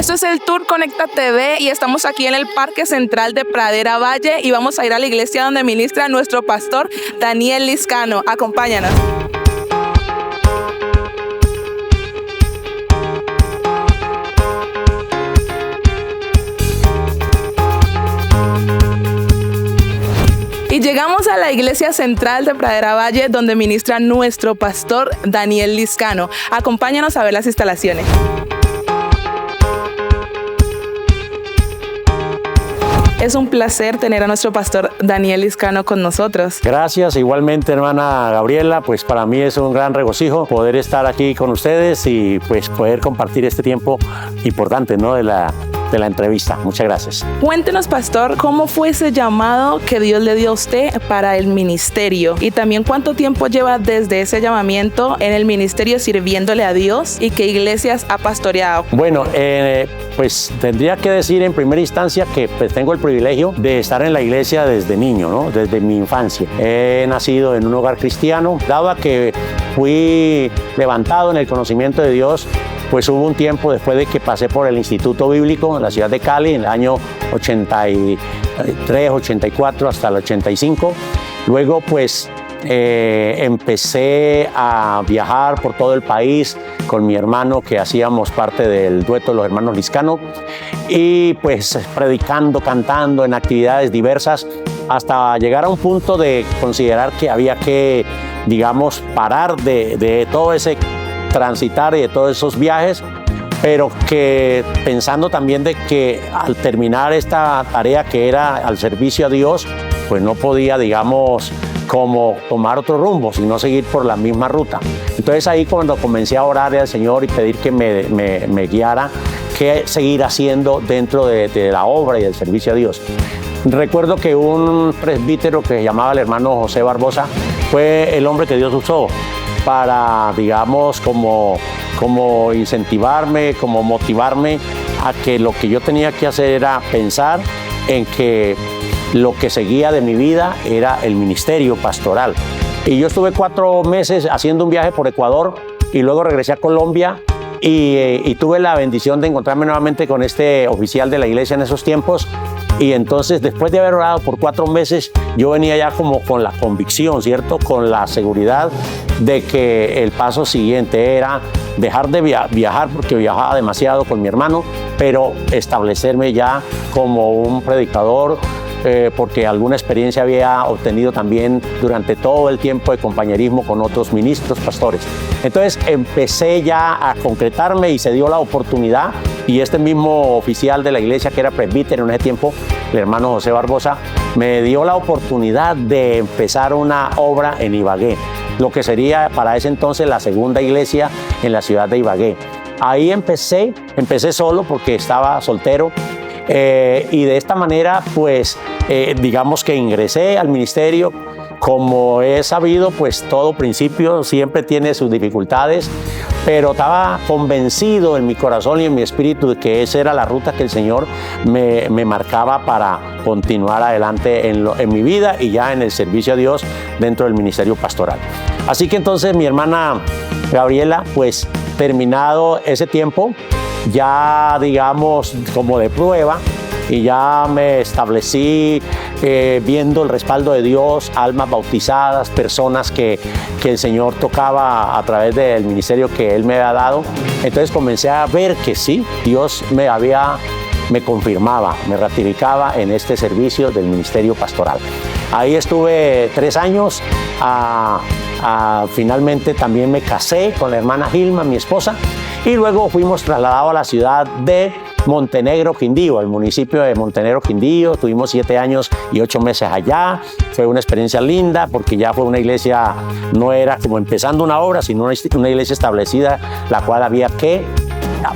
Esto es el Tour Conecta TV y estamos aquí en el Parque Central de Pradera Valle y vamos a ir a la iglesia donde ministra nuestro pastor Daniel Liscano. Acompáñanos. Y llegamos a la iglesia central de Pradera Valle donde ministra nuestro pastor Daniel Liscano. Acompáñanos a ver las instalaciones. Es un placer tener a nuestro pastor Daniel Liscano con nosotros. Gracias, igualmente hermana Gabriela, pues para mí es un gran regocijo poder estar aquí con ustedes y pues poder compartir este tiempo importante, ¿no? de la entrevista. Muchas gracias. Cuéntenos, pastor, ¿cómo fue ese llamado que Dios le dio a usted para el ministerio? Y también, ¿cuánto tiempo lleva desde ese llamamiento en el ministerio sirviéndole a Dios y qué iglesias ha pastoreado? Bueno, pues tendría que decir en primera instancia que pues, tengo el privilegio de estar en la iglesia desde niño, ¿no? Desde mi infancia. He nacido en un hogar cristiano, dado a que fui levantado en el conocimiento de Dios. Pues hubo un tiempo después de que pasé por el Instituto Bíblico en la ciudad de Cali en el año 83, 84 hasta el 85. Luego pues empecé a viajar por todo el país con mi hermano, que hacíamos parte del dueto de los hermanos Liscano, y pues predicando, cantando en actividades diversas hasta llegar a un punto de considerar que había que, digamos, parar de todo ese transitar y de todos esos viajes, pero que pensando también de que al terminar esta tarea que era al servicio a Dios, pues no podía, digamos, como tomar otro rumbo, sino seguir por la misma ruta. Entonces ahí cuando comencé a orar al Señor y pedir que me guiara, qué seguir haciendo dentro de la obra y del servicio a Dios. Recuerdo que un presbítero que se llamaba el hermano José Barbosa fue el hombre que Dios usó para, digamos, como incentivarme, como motivarme a que lo que yo tenía que hacer era pensar en que lo que seguía de mi vida era el ministerio pastoral. Y yo estuve 4 meses haciendo un viaje por Ecuador y luego regresé a Colombia y tuve la bendición de encontrarme nuevamente con este oficial de la iglesia en esos tiempos. Y entonces, después de haber orado por 4 meses, yo venía ya como con la convicción, ¿cierto? Con la seguridad de que el paso siguiente era dejar de viajar, porque viajaba demasiado con mi hermano, pero establecerme ya como un predicador, porque alguna experiencia había obtenido también durante todo el tiempo de compañerismo con otros ministros, pastores. Entonces empecé ya a concretarme y se dio la oportunidad, y este mismo oficial de la iglesia que era presbítero en ese tiempo, el hermano José Barbosa, me dio la oportunidad de empezar una obra en Ibagué, lo que sería para ese entonces la segunda iglesia en la ciudad de Ibagué. Ahí empecé solo porque estaba soltero, y de esta manera pues digamos que ingresé al ministerio. Como he sabido, pues todo principio siempre tiene sus dificultades, pero estaba convencido en mi corazón y en mi espíritu de que esa era la ruta que el Señor me marcaba para continuar adelante en mi vida y ya en el servicio a Dios dentro del ministerio pastoral. Así que entonces mi hermana Gabriela, pues terminado ese tiempo, ya digamos como de prueba, y ya me establecí viendo el respaldo de Dios, almas bautizadas, personas que el Señor tocaba a través del ministerio que Él me había dado. Entonces comencé a ver que sí, Dios me confirmaba, me ratificaba en este servicio del ministerio pastoral. Ahí estuve 3 años, finalmente también me casé con la hermana Gilma, mi esposa, y luego fuimos trasladados a la ciudad de Montenegro, Quindío, el municipio de Montenegro, Quindío. Tuvimos 7 años y 8 meses allá. Fue una experiencia linda porque ya fue una iglesia, no era como empezando una obra, sino una iglesia establecida, la cual había que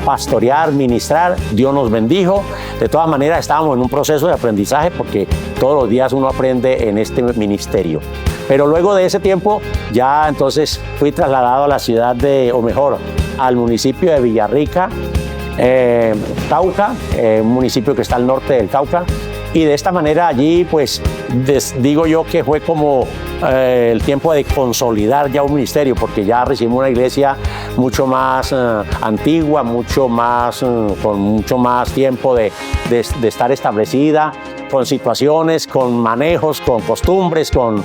pastorear, ministrar. Dios nos bendijo. De todas maneras, estábamos en un proceso de aprendizaje porque todos los días uno aprende en este ministerio. Pero luego de ese tiempo, ya entonces fui trasladado a la ciudad al municipio de Villarrica, Cauca, un municipio que está al norte del Cauca, y de esta manera allí pues digo yo que fue como el tiempo de consolidar ya un ministerio, porque ya recibimos una iglesia mucho más antigua, con mucho más tiempo de estar establecida, con situaciones, con manejos, con costumbres, con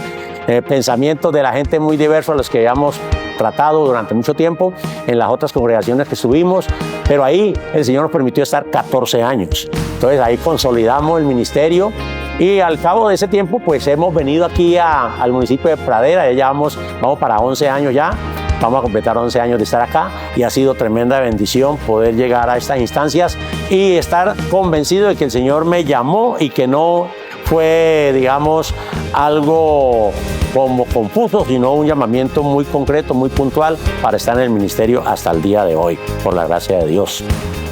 pensamientos de la gente muy diversos a los que habíamos tratado durante mucho tiempo en las otras congregaciones que estuvimos, pero ahí el Señor nos permitió estar 14 años. Entonces ahí consolidamos el ministerio y al cabo de ese tiempo pues hemos venido aquí al municipio de Pradera, ya vamos para 11 años ya, vamos a completar 11 años de estar acá y ha sido tremenda bendición poder llegar a estas instancias y estar convencido de que el Señor me llamó y que no fue, digamos, algo como confuso, sino un llamamiento muy concreto, muy puntual para estar en el ministerio hasta el día de hoy, por la gracia de Dios.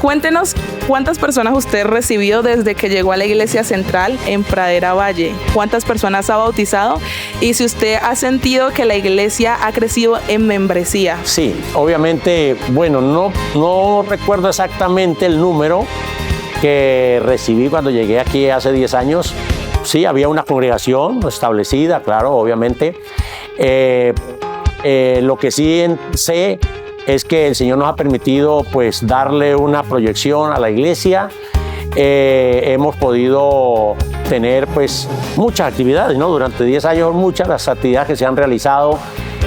Cuéntenos cuántas personas usted recibió desde que llegó a la Iglesia Central en Pradera Valle, cuántas personas ha bautizado y si usted ha sentido que la iglesia ha crecido en membresía. Sí, obviamente, bueno, no recuerdo exactamente el número que recibí cuando llegué aquí hace 10 años. Sí, había una congregación establecida, claro, obviamente. Lo que sí sé es que el Señor nos ha permitido pues darle una proyección a la iglesia. Hemos podido tener pues muchas actividades, ¿no? Durante 10 años muchas las actividades que se han realizado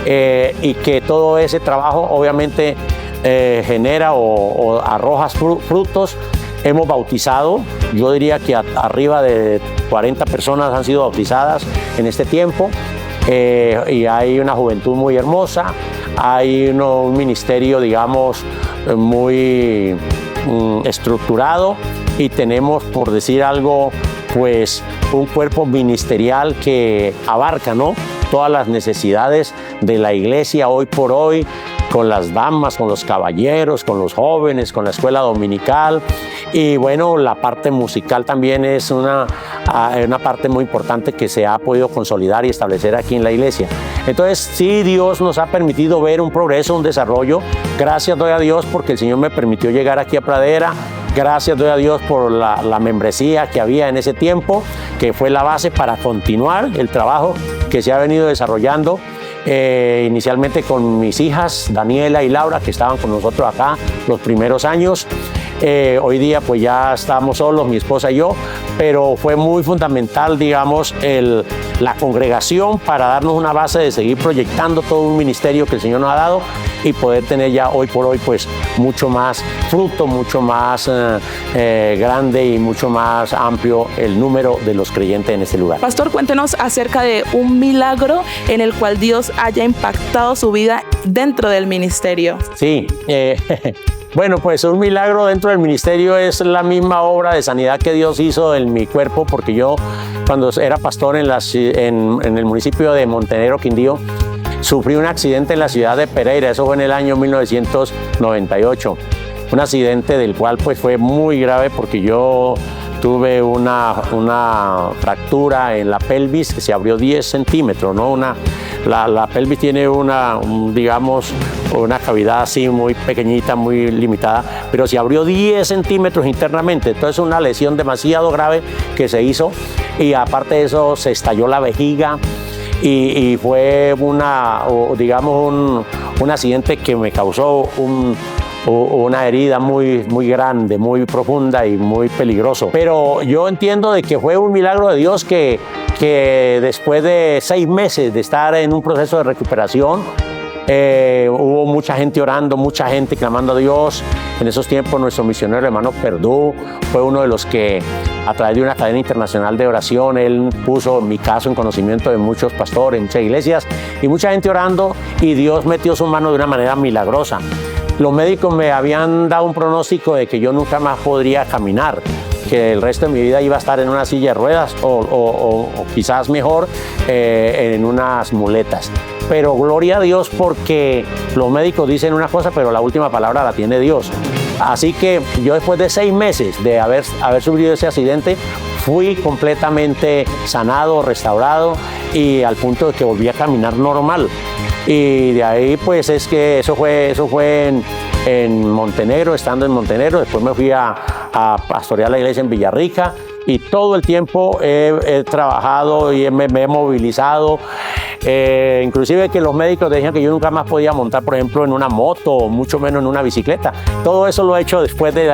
y que todo ese trabajo obviamente genera o arroja frutos. Hemos bautizado, yo diría que arriba de 40 personas han sido bautizadas en este tiempo y hay una juventud muy hermosa, hay un ministerio, digamos, muy estructurado y tenemos, por decir algo, pues un cuerpo ministerial que abarca, ¿no?, todas las necesidades de la iglesia hoy por hoy, con las damas, con los caballeros, con los jóvenes, con la escuela dominical y bueno, la parte musical también es una parte muy importante que se ha podido consolidar y establecer aquí en la iglesia. Entonces sí, Dios nos ha permitido ver un progreso, un desarrollo. Gracias doy a Dios porque el Señor me permitió llegar aquí a Pradera. Gracias doy a Dios por la membresía que había en ese tiempo, que fue la base para continuar el trabajo que se ha venido desarrollando. Inicialmente con mis hijas Daniela y Laura, que estaban con nosotros acá los primeros años. Hoy día pues ya estamos solos, mi esposa y yo, pero fue muy fundamental, digamos, la congregación para darnos una base de seguir proyectando todo un ministerio que el Señor nos ha dado y poder tener ya hoy por hoy pues mucho más fruto, mucho más grande y mucho más amplio el número de los creyentes en este lugar. Pastor, cuéntenos acerca de un milagro en el cual Dios haya impactado su vida dentro del ministerio. Sí, bueno, pues un milagro dentro del ministerio es la misma obra de sanidad que Dios hizo en mi cuerpo, porque yo cuando era pastor en el municipio de Montenegro, Quindío, sufrí un accidente en la ciudad de Pereira, eso fue en el año 1998, un accidente del cual pues fue muy grave porque yo tuve una fractura en la pelvis que se abrió 10 centímetros, ¿no? La pelvis tiene digamos, una cavidad así muy pequeñita, muy limitada, pero se abrió 10 centímetros internamente, entonces una lesión demasiado grave que se hizo y aparte de eso se estalló la vejiga y fue digamos un accidente que me causó una herida muy, muy grande, muy profunda y muy peligroso. Pero yo entiendo de que fue un milagro de Dios que después de 6 meses de estar en un proceso de recuperación, hubo mucha gente orando, mucha gente clamando a Dios. En esos tiempos nuestro misionero hermano Perdú fue uno de los que a través de una cadena internacional de oración, él puso mi caso en conocimiento de muchos pastores, muchas iglesias y mucha gente orando y Dios metió su mano de una manera milagrosa. Los médicos me habían dado un pronóstico de que yo nunca más podría caminar, que el resto de mi vida iba a estar en una silla de ruedas o quizás mejor en unas muletas. Pero gloria a Dios porque los médicos dicen una cosa, pero la última palabra la tiene Dios. Así que yo después de 6 meses de haber sufrido ese accidente, fui completamente sanado, restaurado y al punto de que volví a caminar normal. Y de ahí pues es que eso fue en Montenegro, estando en Montenegro. Después me fui a pastorear la iglesia en Villarrica y todo el tiempo he trabajado y me he movilizado. Inclusive que los médicos decían que yo nunca más podía montar, por ejemplo, en una moto o mucho menos en una bicicleta. Todo eso lo he hecho después de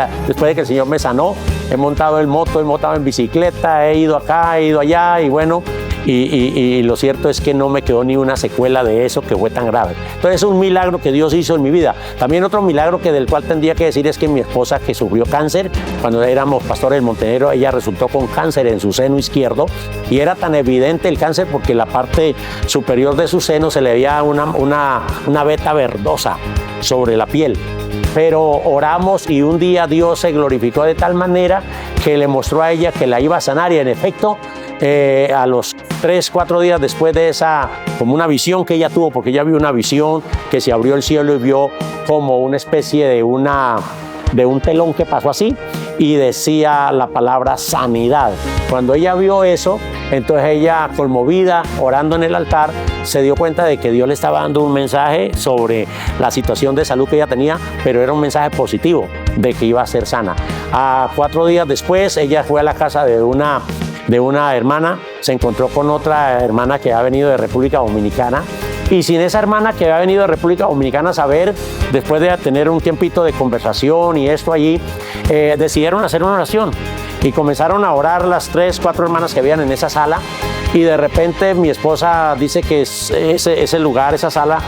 que el Señor me sanó. He montado en moto, he montado en bicicleta, he ido acá, he ido allá y bueno, y lo cierto es que no me quedó ni una secuela de eso que fue tan grave. Entonces es un milagro que Dios hizo en mi vida. También otro milagro del cual tendría que decir es que mi esposa, que sufrió cáncer, cuando éramos pastores del Montenegro, ella resultó con cáncer en su seno izquierdo y era tan evidente el cáncer porque la parte superior de su seno se le veía una veta verdosa sobre la piel. Pero oramos y un día Dios se glorificó de tal manera que le mostró a ella que la iba a sanar y en efecto a los 3-4 días después de esa, como una visión que ella tuvo, porque ella vio una visión que se abrió el cielo y vio como una especie de un telón que pasó así y decía la palabra sanidad. Cuando ella vio eso, entonces ella, conmovida, orando en el altar, se dio cuenta de que Dios le estaba dando un mensaje sobre la situación de salud que ella tenía, pero era un mensaje positivo de que iba a ser sana. 4 días después, ella fue a la casa de una hermana, se encontró con otra hermana que ha venido de República Dominicana y sin esa hermana que había venido de República Dominicana saber, después de tener un tiempito de conversación y esto allí, decidieron hacer una oración y comenzaron a orar las 3-4 hermanas que habían en esa sala y de repente mi esposa dice que ese lugar, esa sala,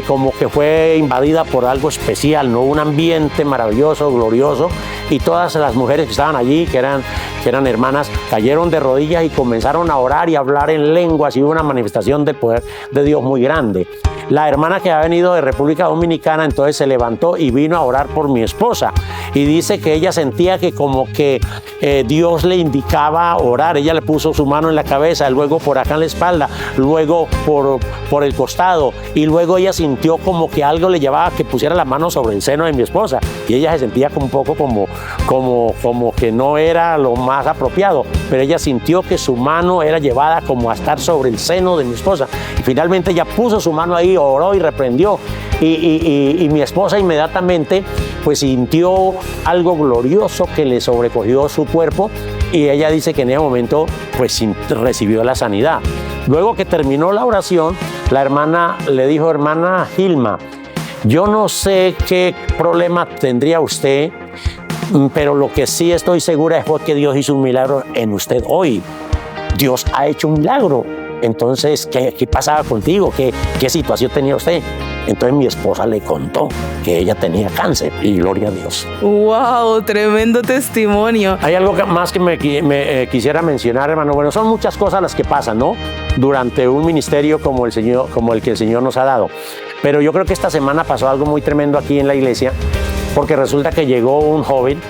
como que fue invadida por algo especial, ¿no? Un ambiente maravilloso, glorioso, y todas las mujeres que estaban allí, que eran hermanas, cayeron de rodillas y comenzaron a orar y a hablar en lenguas y hubo una manifestación del poder de Dios muy grande. La hermana que ha venido de República Dominicana entonces se levantó y vino a orar por mi esposa y dice que ella sentía que como que Dios le indicaba orar. Ella le puso su mano en la cabeza, luego por acá en la espalda, luego por el costado y luego ella sintió como que algo le llevaba a que pusiera la mano sobre el seno de mi esposa y ella se sentía como un poco como que no era lo más apropiado, pero ella sintió que su mano era llevada como a estar sobre el seno de mi esposa y finalmente ella puso su mano ahí, oró y reprendió y mi esposa inmediatamente pues sintió algo glorioso que le sobrecogió su cuerpo y ella dice que en ese momento pues recibió la sanidad. Luego que terminó la oración, la hermana le dijo: hermana Gilma, yo no sé qué problema tendría usted, pero lo que sí estoy segura es que Dios hizo un milagro en usted hoy. Dios ha hecho un milagro. Entonces, ¿qué pasaba contigo? ¿Qué situación tenía usted? Entonces mi esposa le contó que ella tenía cáncer y gloria a Dios. ¡Wow! Tremendo testimonio. Hay algo más que me quisiera mencionar, hermano. Bueno, son muchas cosas las que pasan, ¿no? Durante un ministerio como el que el Señor nos ha dado. Pero yo creo que esta semana pasó algo muy tremendo aquí en la iglesia, porque resulta que llegó un joven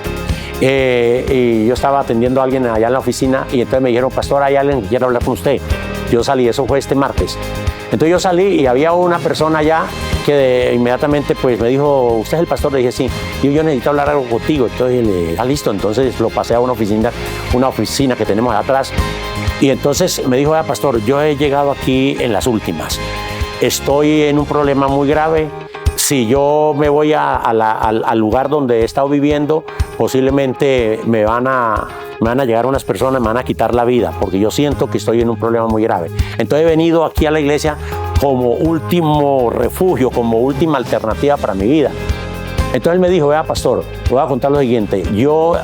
y yo estaba atendiendo a alguien allá en la oficina y entonces me dijeron: pastor, hay alguien que quiere hablar con usted. Yo salí, eso fue este martes. Entonces yo salí y había una persona allá que inmediatamente pues me dijo: ¿usted es el pastor? Le dije: sí. Y yo necesito hablar algo contigo. Entonces le dije: listo. Entonces lo pasé a una oficina que tenemos atrás. Y entonces me dijo: pastor, yo he llegado aquí en las últimas. Estoy en un problema muy grave. Si yo me voy al lugar donde he estado viviendo, posiblemente me van a llegar unas personas, me van a quitar la vida, porque yo siento que estoy en un problema muy grave. Entonces he venido aquí a la iglesia como último refugio, como última alternativa para mi vida. Entonces él me dijo: vea, pastor, voy a contar lo siguiente. Yo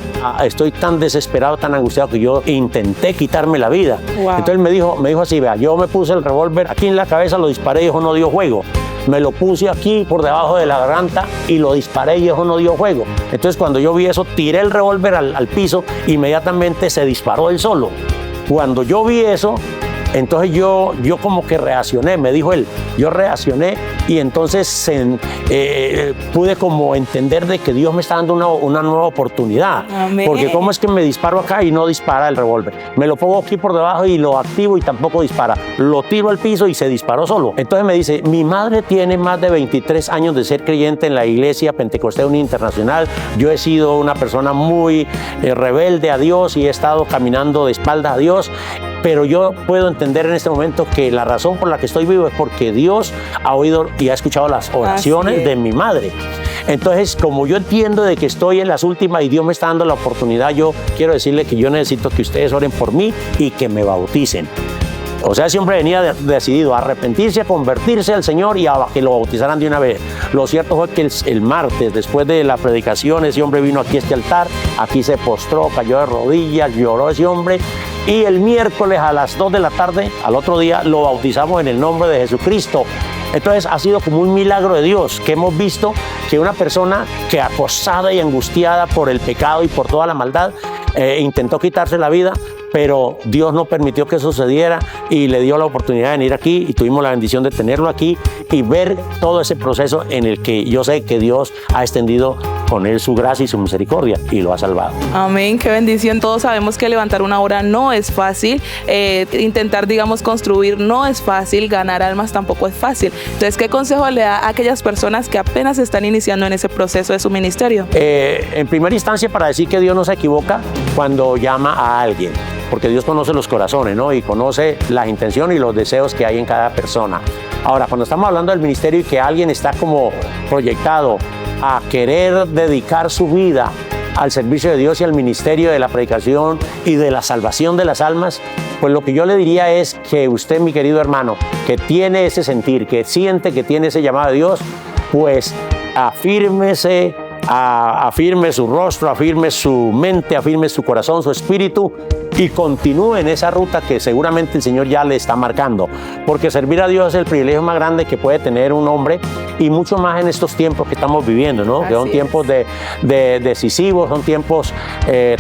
estoy tan desesperado, tan angustiado, que yo intenté quitarme la vida. Wow. Entonces me dijo así: vea, yo me puse el revólver aquí en la cabeza, lo disparé y eso no dio juego. Me lo puse aquí por debajo de la garganta y lo disparé y eso no dio juego. Entonces cuando yo vi eso, tiré el revólver al piso, inmediatamente se disparó él solo. Cuando yo vi eso, entonces yo como que reaccioné, me dijo él, yo reaccioné y entonces pude como entender de que Dios me está dando una nueva oportunidad. Amén. Porque cómo es que me disparo acá y no dispara el revólver. Me lo pongo aquí por debajo y lo activo y tampoco dispara. Lo tiro al piso y se disparó solo. Entonces me dice: mi madre tiene más de 23 años de ser creyente en la Iglesia Pentecostés Unida Internacional. Yo he sido una persona muy rebelde a Dios y he estado caminando de espaldas a Dios. Pero yo puedo entender en este momento que la razón por la que estoy vivo es porque Dios ha oído y ha escuchado las oraciones de mi madre. Entonces, como yo entiendo de que estoy en las últimas y Dios me está dando la oportunidad, yo quiero decirle que yo necesito que ustedes oren por mí y que me bauticen. O sea, ese hombre venía decidido a arrepentirse, a convertirse al Señor y a que lo bautizaran de una vez. Lo cierto fue que el martes, después de la predicación, ese hombre vino aquí a este altar, aquí se postró, cayó de rodillas, lloró ese hombre. Y el miércoles a las 2 de la tarde, al otro día, lo bautizamos en el nombre de Jesucristo. Entonces ha sido como un milagro de Dios, que hemos visto que una persona que acosada y angustiada por el pecado y por toda la maldad, intentó quitarse la vida, pero Dios no permitió que sucediera y le dio la oportunidad de venir aquí y tuvimos la bendición de tenerlo aquí y ver todo ese proceso en el que yo sé que Dios ha extendido con él su gracia y su misericordia y lo ha salvado. Amén, qué bendición. Todos sabemos que levantar una obra no es fácil, intentar, digamos, construir no es fácil, ganar almas tampoco es fácil. Entonces, ¿qué consejo le da a aquellas personas que apenas están iniciando en ese proceso de su ministerio? En primera instancia, para decir que Dios no se equivoca cuando llama a alguien, porque Dios conoce los corazones, ¿no? Y conoce las intenciones y los deseos que hay en cada persona. Ahora, cuando estamos hablando del ministerio y que alguien está como proyectado a querer dedicar su vida al servicio de Dios y al ministerio de la predicación y de la salvación de las almas, pues lo que yo le diría es que usted, mi querido hermano, que tiene ese sentir, que siente que tiene ese llamado de Dios, pues afírmese, afirme su rostro, afirme su mente, afirme su corazón, su espíritu y continúe en esa ruta que seguramente el Señor ya le está marcando, porque servir a Dios es el privilegio más grande que puede tener un hombre y mucho más en estos tiempos que estamos viviendo, ¿no? Que son tiempos decisivos, son tiempos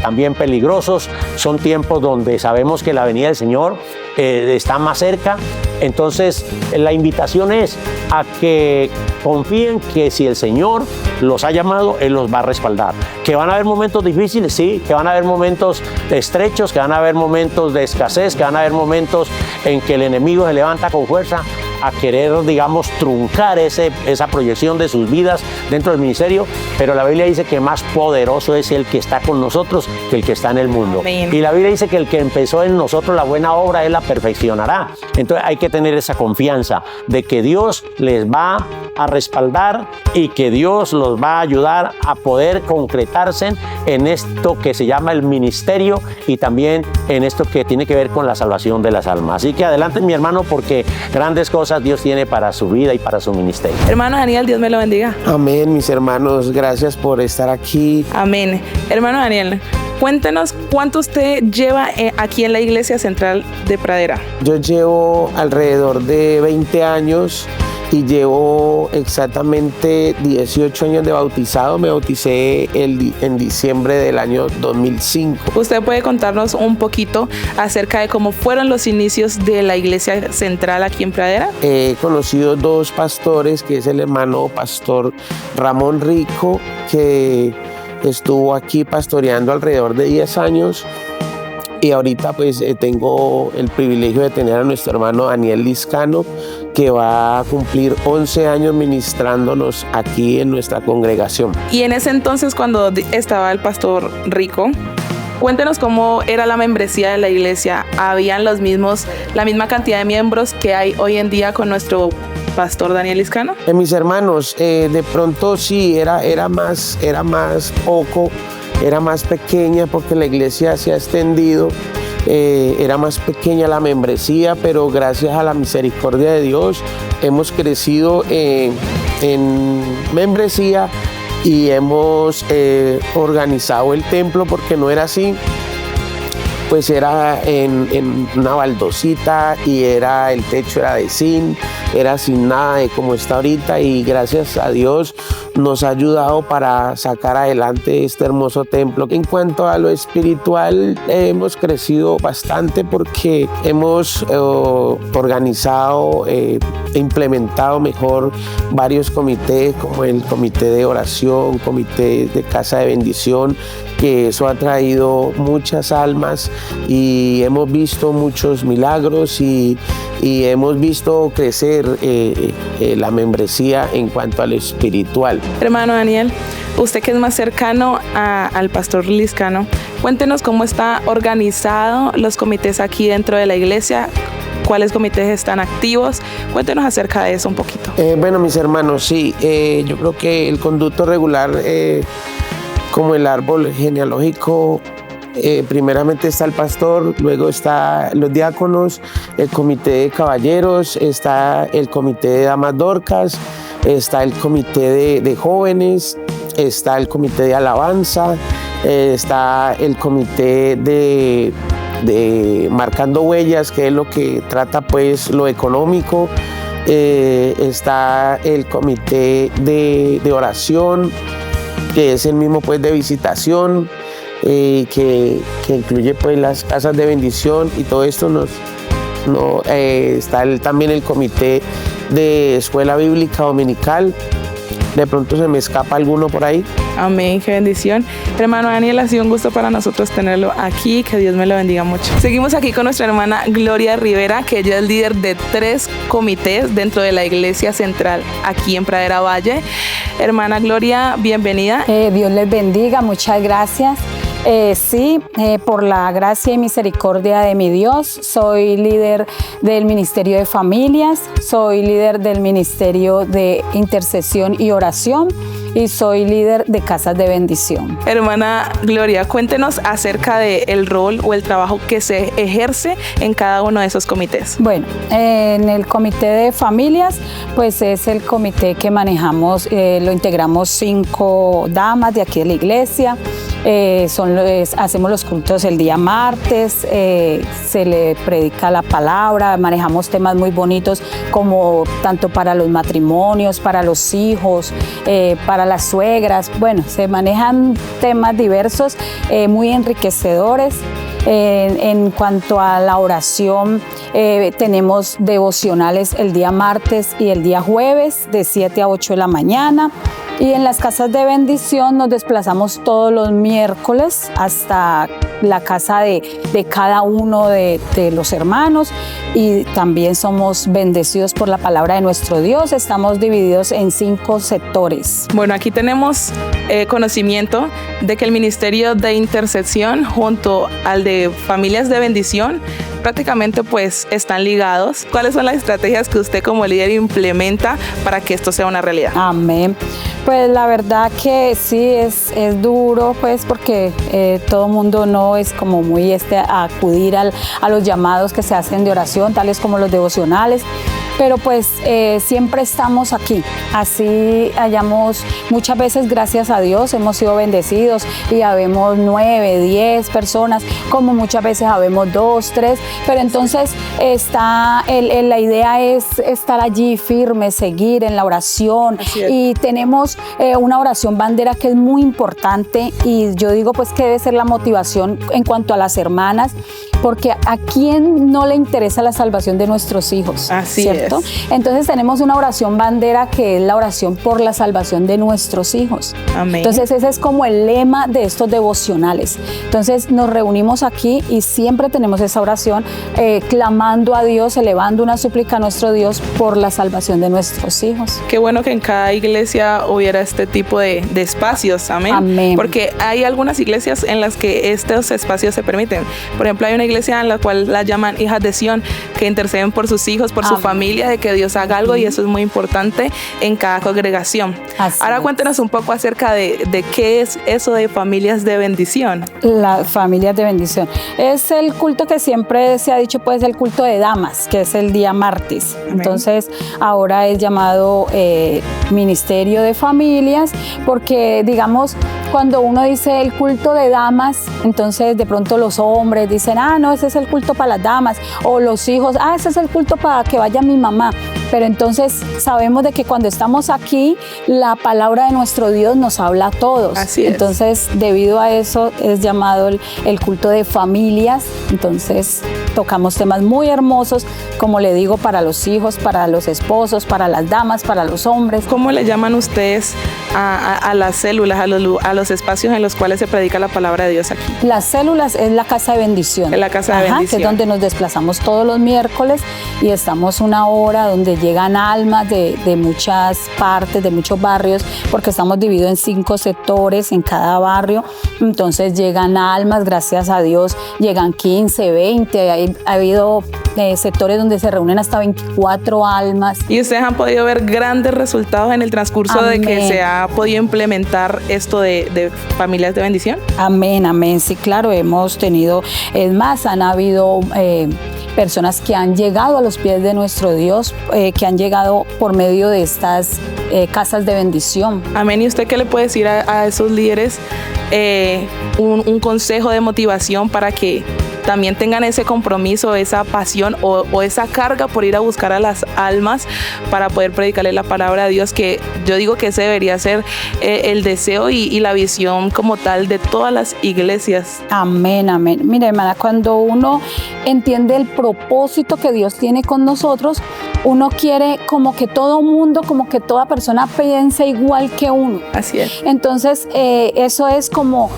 también peligrosos, son tiempos donde sabemos que la venida del Señor está más cerca. Entonces la invitación es a que confíen que si el Señor los ha llamado, Él los va a respaldar. Que van a haber momentos difíciles, sí, que van a haber momentos estrechos, que van a haber momentos de escasez, que van a haber momentos en que el enemigo se levanta con fuerza a querer, digamos, truncar esa proyección de sus vidas dentro del ministerio, pero la Biblia dice que más poderoso es el que está con nosotros que el que está en el mundo. Amén. Y la Biblia dice que el que empezó en nosotros la buena obra, Él la perfeccionará. Entonces hay que tener esa confianza de que Dios les va a respaldar y que Dios los va a ayudar a poder concretarse en esto que se llama el ministerio y también en esto que tiene que ver con la salvación de las almas. Así que adelante, mi hermano, porque grandes cosas Dios tiene para su vida y para su ministerio. Hermano Daniel, Dios me lo bendiga. Amén, mis hermanos, gracias por estar aquí. Amén. Hermano Daniel, cuéntenos cuánto usted lleva aquí en la Iglesia Central de Pradera. Yo llevo alrededor de 20 años y llevo exactamente 18 años de bautizado. Me bauticé en diciembre del año 2005. ¿Usted puede contarnos un poquito acerca de cómo fueron los inicios de la Iglesia Central aquí en Pradera? He conocido dos pastores, que es el hermano pastor Ramón Rico, que estuvo aquí pastoreando alrededor de 10 años. Y ahorita pues tengo el privilegio de tener a nuestro hermano Daniel Liscano, que va a cumplir 11 años ministrándonos aquí en nuestra congregación. Y en ese entonces, cuando estaba el pastor Rico, cuéntenos cómo era la membresía de la iglesia. ¿Habían la misma cantidad de miembros que hay hoy en día con nuestro pastor Daniel Liscano? Mis hermanos, de pronto sí, era más poco. Era más pequeña porque la iglesia se ha extendido, era más pequeña la membresía, pero gracias a la misericordia de Dios hemos crecido en membresía y hemos organizado el templo, porque no era así. Pues era en una baldosita y el techo era de zinc, era sin nada de como está ahorita, y gracias a Dios nos ha ayudado para sacar adelante este hermoso templo. En cuanto a lo espiritual, hemos crecido bastante porque hemos organizado e implementado mejor varios comités, como el comité de oración, comité de casa de bendición, que eso ha traído muchas almas y hemos visto muchos milagros y hemos visto crecer la membresía en cuanto a lo espiritual. Hermano Daniel, usted que es más cercano al pastor Liscano, cuéntenos cómo está organizado los comités aquí dentro de la iglesia. cuáles comités están activos. Cuéntenos acerca de eso un poquito. Bueno, mis hermanos, sí, yo creo que el conducto regular, como el árbol genealógico, primeramente está el pastor, luego está los diáconos, el comité de caballeros, está el comité de damas dorcas, está el comité de jóvenes, está el comité de alabanza, está el comité de marcando huellas, que es lo que trata pues lo económico, está el comité de oración, que es el mismo pues de visitación, que incluye pues las casas de bendición y todo esto. Está también el comité de escuela bíblica dominical. De pronto se me escapa alguno por ahí. Amén, qué bendición. Hermano Daniel, ha sido un gusto para nosotros tenerlo aquí, que Dios me lo bendiga mucho. Seguimos aquí con nuestra hermana Gloria Rivera, que ella es líder de 3 comités dentro de la Iglesia Central aquí en Pradera Valle. Hermana Gloria, bienvenida. Dios les bendiga, muchas gracias. Por la gracia y misericordia de mi Dios, soy líder del Ministerio de Familias, soy líder del Ministerio de Intercesión y Oración y soy líder de Casas de Bendición. Hermana Gloria, cuéntenos acerca del rol o el trabajo que se ejerce en cada uno de esos comités. Bueno, en el Comité de Familias, pues es el comité que manejamos, lo integramos 5 damas de aquí de la iglesia. Hacemos los cultos el día martes, se le predica la palabra, manejamos temas muy bonitos como tanto para los matrimonios, para los hijos, para las suegras. Bueno, se manejan temas diversos, muy enriquecedores. En cuanto a la oración, tenemos devocionales el día martes y el día jueves de 7 a 8 de la mañana. Y en las casas de bendición nos desplazamos todos los miércoles hasta la casa de cada uno de los hermanos, y también somos bendecidos por la palabra de nuestro Dios. Estamos divididos en 5 sectores. Bueno, aquí tenemos conocimiento de que el Ministerio de Intercesión junto al de Familias de Bendición prácticamente pues están ligados. ¿Cuáles son las estrategias que usted como líder implementa para que esto sea una realidad? Amén. Pues la verdad que sí, es duro, pues porque todo el mundo no es como muy a acudir a los llamados que se hacen de oración, tales como los devocionales. Pero pues siempre estamos aquí, así hayamos, muchas veces gracias a Dios hemos sido bendecidos y habemos 9, 10 personas, como muchas veces habemos 2, 3, pero entonces la idea es estar allí firme, seguir en la oración, y tenemos una oración bandera que es muy importante, y yo digo pues que debe ser la motivación en cuanto a las hermanas, porque a quién no le interesa la salvación de nuestros hijos, así ¿cierto? es. Entonces tenemos una oración bandera que es la oración por la salvación de nuestros hijos. Amén. Entonces ese es como el lema de estos devocionales. Entonces nos reunimos aquí y siempre tenemos esa oración, clamando a Dios, elevando una súplica a nuestro Dios por la salvación de nuestros hijos. Qué bueno que en cada iglesia hubiera este tipo de espacios, amén. Amén. Porque hay algunas iglesias en las que estos espacios se permiten. Por ejemplo, hay una iglesia en la cual la llaman hijas de Sión, que interceden por sus hijos, por su familia, de que Dios haga algo, y eso es muy importante en cada congregación. Ahora cuéntenos un poco acerca de qué es eso de familias de bendición. Las familias de bendición es el culto que siempre se ha dicho, pues el culto de damas, que es el día martes. Amén. Entonces ahora es llamado Ministerio de Familias, porque digamos, cuando uno dice el culto de damas, entonces de pronto los hombres dicen, no, ese es el culto para las damas, o los hijos, ese es el culto para que vaya mi mamá. Pero entonces sabemos de que cuando estamos aquí, la palabra de nuestro Dios nos habla a todos. Así es. Entonces, debido a eso es llamado el culto de familias. Entonces, tocamos temas muy hermosos, como le digo, para los hijos, para los esposos, para las damas, para los hombres. ¿Cómo le llaman ustedes a las células, a los espacios en los cuales se predica la palabra de Dios aquí? Las células es la casa de bendición. Es la casa de bendición. Que es donde nos desplazamos todos los miércoles y estamos una hora donde llegan almas de muchas partes, de muchos barrios, porque estamos divididos en 5 sectores en cada barrio. Entonces llegan almas, gracias a Dios, llegan 15, 20, ha habido sectores donde se reúnen hasta 24 almas. Y ustedes han podido ver grandes resultados en el transcurso Amén. de que se ha podido implementar esto de familias de bendición. Amén, amén. Sí, claro, hemos tenido, es más, han habido personas que han llegado a los pies de nuestro Dios, que han llegado por medio de estas casas de bendición. Amén. ¿Y usted qué le puede decir a esos líderes? Un consejo de motivación para que también tengan ese compromiso, esa pasión o esa carga por ir a buscar a las almas para poder predicarle la palabra de Dios, que yo digo que ese debería ser el deseo y la visión como tal de todas las iglesias. Amén, amén. Mire, hermana, cuando uno entiende el propósito que Dios tiene con nosotros, uno quiere como que todo mundo, como que toda persona piense igual que uno. Así es. Entonces, eso es como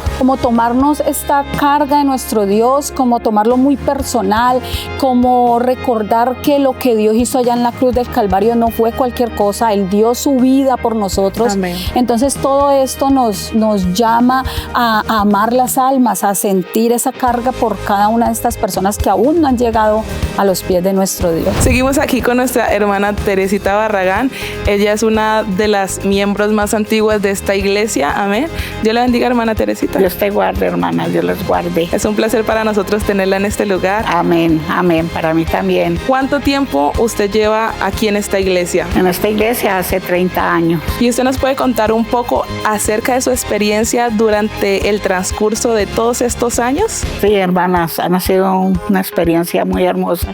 tomarnos esta carga de nuestro Dios, como tomarlo muy personal, como recordar que lo que Dios hizo allá en la cruz del Calvario no fue cualquier cosa, Él dio su vida por nosotros. Amén. Entonces, todo esto nos llama a amar las almas, a sentir esa carga por cada una de estas personas que aún no han llegado a los pies de nuestro Dios. Seguimos aquí con nuestra hermana Teresita Barragán. Ella es una de las miembros más antiguas de esta iglesia. Amén. Dios la bendiga, hermana Teresita. Dios te guarde, hermana, Dios los guarde. Es un placer para nosotros tenerla en este lugar. Amén, amén, para mí también. ¿Cuánto tiempo usted lleva aquí en esta iglesia? En esta iglesia hace 30 años. ¿Y usted nos puede contar un poco acerca de su experiencia durante el transcurso de todos estos años? Sí, hermanas, ha sido una experiencia muy hermosa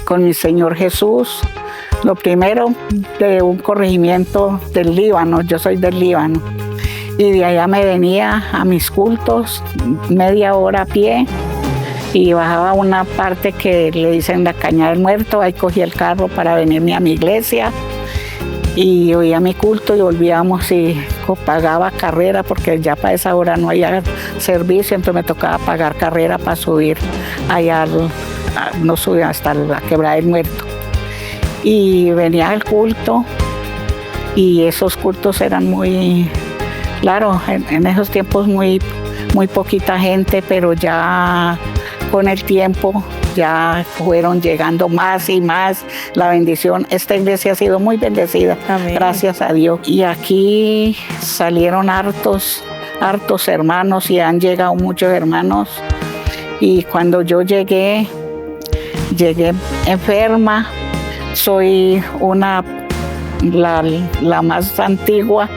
con mi Señor Jesús. Lo primero, de un corregimiento del Líbano, yo soy del Líbano. Y de allá me venía a mis cultos, media hora a pie, y bajaba una parte que le dicen la Caña del Muerto. Ahí cogí el carro para venirme a mi iglesia y oía mi culto y volvíamos y pagaba carrera porque ya para esa hora no había servicio, entonces me tocaba pagar carrera para subir allá, no subía hasta la Quebrada del Muerto. Y venía al culto y esos cultos eran muy, claro, en esos tiempos muy poquita gente, pero ya con el tiempo ya fueron llegando más y más la bendición. Esta iglesia ha sido muy bendecida. Amén. Gracias a Dios. Y aquí salieron hartos hermanos y han llegado muchos hermanos. Y cuando yo llegué enferma. Soy la más antigua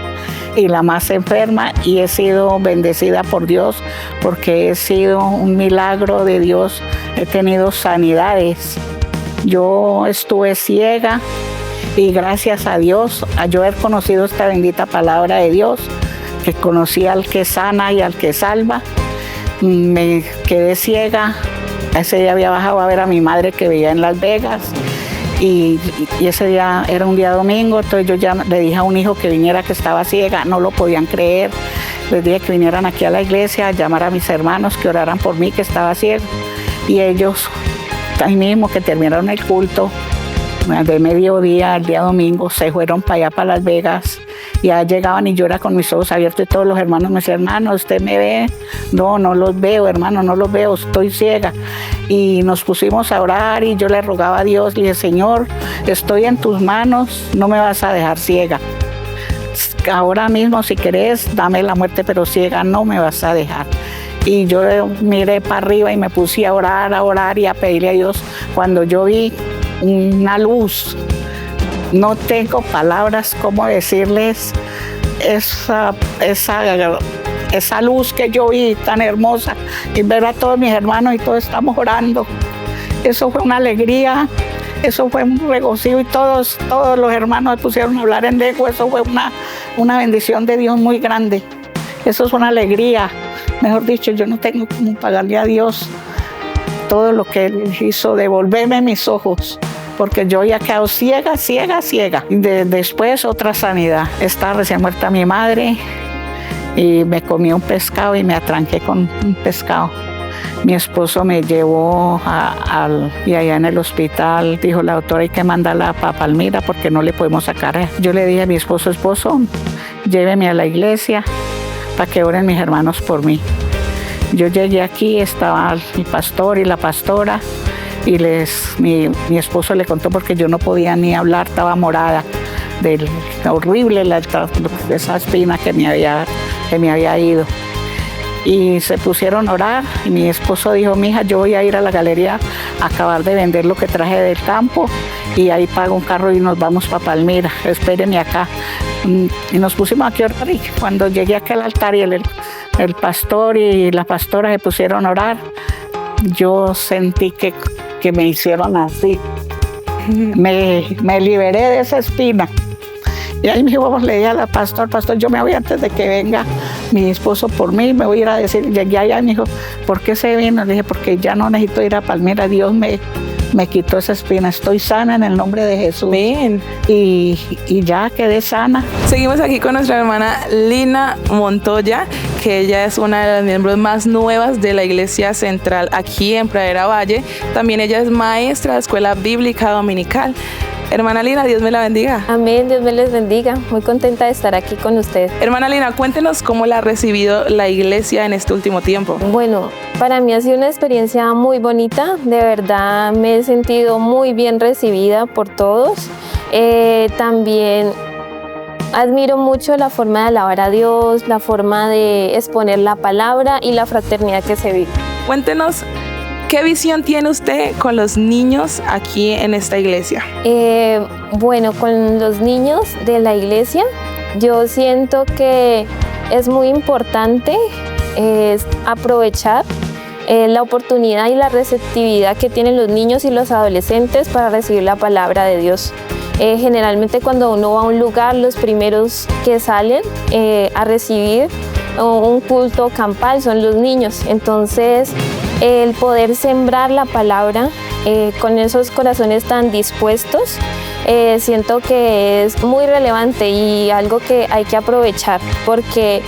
y la más enferma, y he sido bendecida por Dios porque he sido un milagro de Dios. He tenido sanidades. Yo estuve ciega y gracias a Dios, a yo haber conocido esta bendita palabra de Dios, que conocí al que sana y al que salva, me quedé ciega. Ese día había bajado a ver a mi madre que vivía en Las Vegas. Y ese día era un día domingo, entonces yo ya le dije a un hijo que viniera, que estaba ciega, no lo podían creer. Les dije que vinieran aquí a la iglesia a llamar a mis hermanos que oraran por mí, que estaba ciego. Y ellos, ahí mismo que terminaron el culto, de mediodía al día domingo, se fueron para allá, para Las Vegas. Y ya llegaban y yo era con mis ojos abiertos y todos los hermanos me decían, hermano, ¿usted me ve? No, no los veo, hermano, no los veo, estoy ciega. Y nos pusimos a orar y yo le rogaba a Dios, le dije, Señor, estoy en tus manos, no me vas a dejar ciega. Ahora mismo, si querés, dame la muerte, pero ciega no me vas a dejar. Y yo miré para arriba y me puse a orar y a pedirle a Dios. Cuando yo vi una luz, no tengo palabras cómo decirles esa luz que yo vi tan hermosa, y ver a todos mis hermanos y todos estamos orando. Eso fue una alegría, eso fue un regocijo, y todos los hermanos se pusieron a hablar en lengua. Eso fue una bendición de Dios muy grande. Eso es una alegría. Mejor dicho, yo no tengo cómo pagarle a Dios todo lo que Él hizo, devolverme mis ojos, porque yo había quedado ciega. Y después otra sanidad. Estaba recién muerta mi madre y me comí un pescado y me atranqué con un pescado. Mi esposo me llevó y allá en el hospital dijo la doctora, hay que mandarla para Palmira porque no le podemos sacar. Yo le dije a mi esposo, lléveme a la iglesia para que oren mis hermanos por mí. Yo llegué aquí, estaba el pastor y la pastora, y mi esposo le contó porque yo no podía ni hablar, estaba morada del horrible de esa espina que me había ido. Y se pusieron a orar y mi esposo dijo: mija, yo voy a ir a la galería a acabar de vender lo que traje del campo y ahí pago un carro y nos vamos para Palmira, espéreme acá. Y nos pusimos aquí a orar, y cuando llegué aquí al altar y el pastor y la pastora se pusieron a orar, yo sentí que me hicieron así. Me liberé de esa espina. Y ahí mismo le dije al pastor, yo me voy antes de que venga mi esposo por mí, me voy a ir a decir. Llegué allá y me dijo: ¿por qué se vino? Le dije: porque ya no necesito ir a Palmira, Dios me quitó esa espina, estoy sana en el nombre de Jesús. Bien. Y ya quedé sana. Seguimos aquí con nuestra hermana Lina Montoya, que ella es una de las miembros más nuevas de la Iglesia Central aquí en Pradera Valle. También ella es maestra de Escuela Bíblica Dominical. Hermana Lina, Dios me la bendiga. Amén, Dios me les bendiga. Muy contenta de estar aquí con ustedes. Hermana Lina, cuéntenos cómo la ha recibido la iglesia en este último tiempo. Bueno, para mí ha sido una experiencia muy bonita. De verdad me he sentido muy bien recibida por todos. También admiro mucho la forma de alabar a Dios, la forma de exponer la palabra y la fraternidad que se vive. Cuéntenos, ¿qué visión tiene usted con los niños aquí en esta iglesia? Bueno, con los niños de la iglesia, yo siento que es muy importante aprovechar la oportunidad y la receptividad que tienen los niños y los adolescentes para recibir la palabra de Dios. Generalmente cuando uno va a un lugar, los primeros que salen a recibir un culto campal son los niños. Entonces, el poder sembrar la palabra con esos corazones tan dispuestos, siento que es muy relevante y algo que hay que aprovechar, porque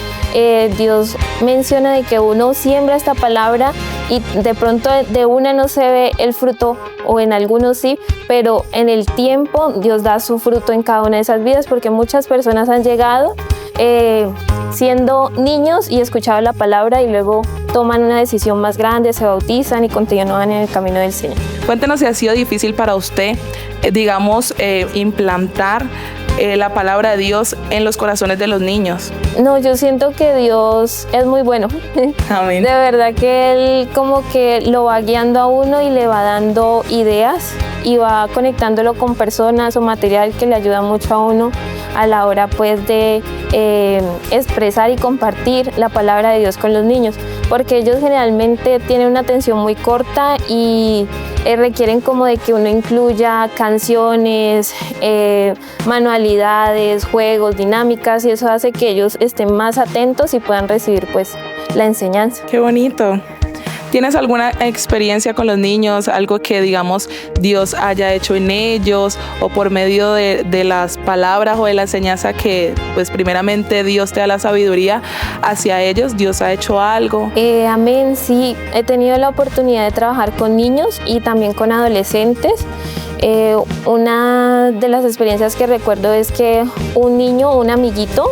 Dios menciona de que uno siembra esta palabra y de pronto de una no se ve el fruto, o en algunos sí, pero en el tiempo Dios da su fruto en cada una de esas vidas, porque muchas personas han llegado siendo niños y escuchaban la palabra y luego toman una decisión más grande, se bautizan y continúan en el camino del Señor. Cuéntenos si ha sido difícil para usted, implantar la palabra de Dios en los corazones de los niños. No, yo siento que Dios es muy bueno. Amén. De verdad que Él como que lo va guiando a uno y le va dando ideas y va conectándolo con personas o material que le ayuda mucho a uno a la hora pues de expresar y compartir la palabra de Dios con los niños, porque ellos generalmente tienen una atención muy corta y requieren como de que uno incluya canciones, manualidades, juegos, dinámicas, y eso hace que ellos estén más atentos y puedan recibir pues la enseñanza. Qué bonito. ¿Tienes alguna experiencia con los niños, algo que digamos Dios haya hecho en ellos, o por medio de las palabras o de la enseñanza que pues primeramente Dios te da la sabiduría hacia ellos? ¿Dios ha hecho algo? Amén, sí, he tenido la oportunidad de trabajar con niños y también con adolescentes. Una de las experiencias que recuerdo es que un niño, un amiguito,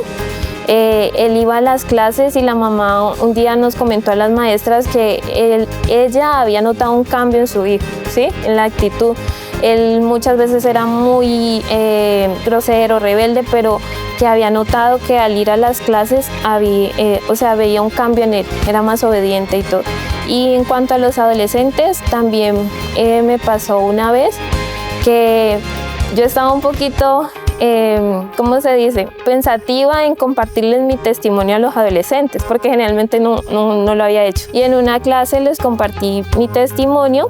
él iba a las clases y la mamá un día nos comentó a las maestras que ella había notado un cambio en su hijo, ¿sí? En la actitud. Él muchas veces era muy grosero, rebelde, pero que había notado que al ir a las clases veía un cambio en él, era más obediente y todo. Y en cuanto a los adolescentes, también me pasó una vez que yo estaba un poquito, ¿cómo se dice?, pensativa en compartirles mi testimonio a los adolescentes, porque generalmente no lo había hecho. Y en una clase les compartí mi testimonio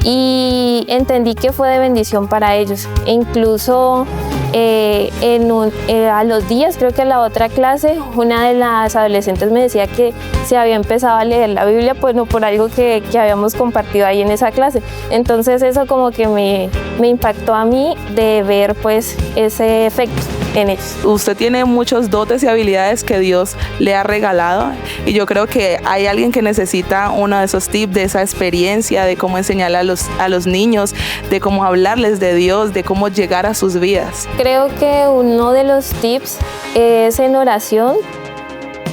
y entendí que fue de bendición para ellos. E incluso a los días, creo que en la otra clase, una de las adolescentes me decía que se había empezado a leer la Biblia, pues no por algo que habíamos compartido ahí en esa clase. Entonces eso como que me impactó a mí de ver pues ese efecto en ellos. Usted tiene muchos dotes y habilidades que Dios le ha regalado, y yo creo que hay alguien que necesita uno de esos tips, de esa experiencia, de cómo enseñarle a los niños, de cómo hablarles de Dios, de cómo llegar a sus vidas. Creo que uno de los tips es en oración,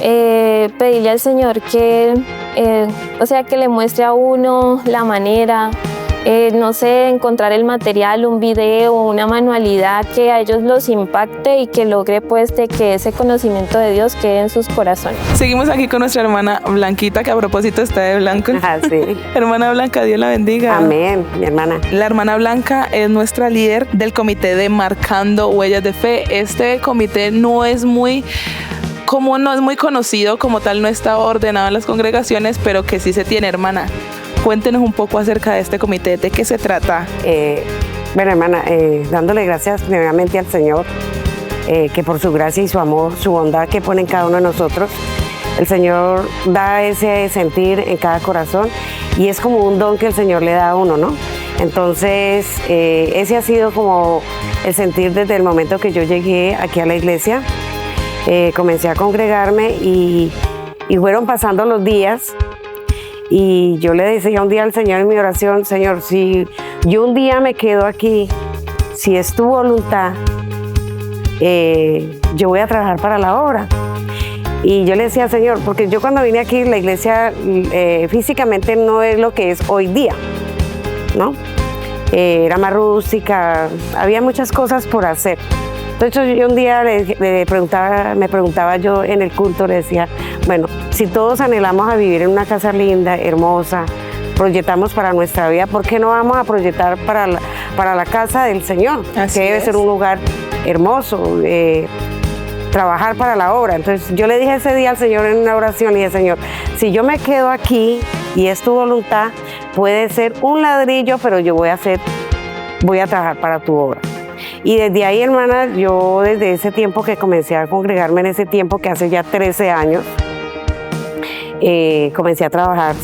pedirle al Señor que le muestre a uno la manera, no sé, encontrar el material, un video, una manualidad que a ellos los impacte y que logre pues de que ese conocimiento de Dios quede en sus corazones. Seguimos aquí con nuestra hermana Blanquita, que a propósito está de blanco. Sí. Hermana Blanca, Dios la bendiga. Amén, mi hermana. La hermana Blanca es nuestra líder del comité de Marcando Huellas de Fe. Este comité no es muy conocido, como tal no está ordenado en las congregaciones, pero que sí se tiene, hermana. Cuéntenos un poco acerca de este comité, ¿de qué se trata? Bueno, hermana, dándole gracias primeramente al Señor, que por su gracia y su amor, su bondad que pone en cada uno de nosotros, el Señor da ese sentir en cada corazón y es como un don que el Señor le da a uno, ¿no? Entonces, ese ha sido como el sentir desde el momento que yo llegué aquí a la iglesia. Comencé a congregarme y fueron pasando los días y yo le decía un día al Señor en mi oración: Señor, si yo un día me quedo aquí, si es tu voluntad, yo voy a trabajar para la obra. Y yo le decía: Señor, porque yo cuando vine aquí, la iglesia físicamente no es lo que es hoy día, ¿no? Era más rústica, había muchas cosas por hacer. Entonces yo un día me preguntaba yo en el culto, le decía: bueno, si todos anhelamos a vivir en una casa linda, hermosa, proyectamos para nuestra vida, ¿por qué no vamos a proyectar para la casa del Señor? Así que debe es. ser un lugar hermoso, trabajar para la obra. Entonces yo le dije ese día al Señor en una oración, le dije: Señor, si yo me quedo aquí y es tu voluntad, puede ser un ladrillo, pero yo voy a trabajar para tu obra. Y desde ahí, hermana, yo desde ese tiempo que comencé a congregarme, en ese tiempo que hace ya 13 años, comencé a trabajar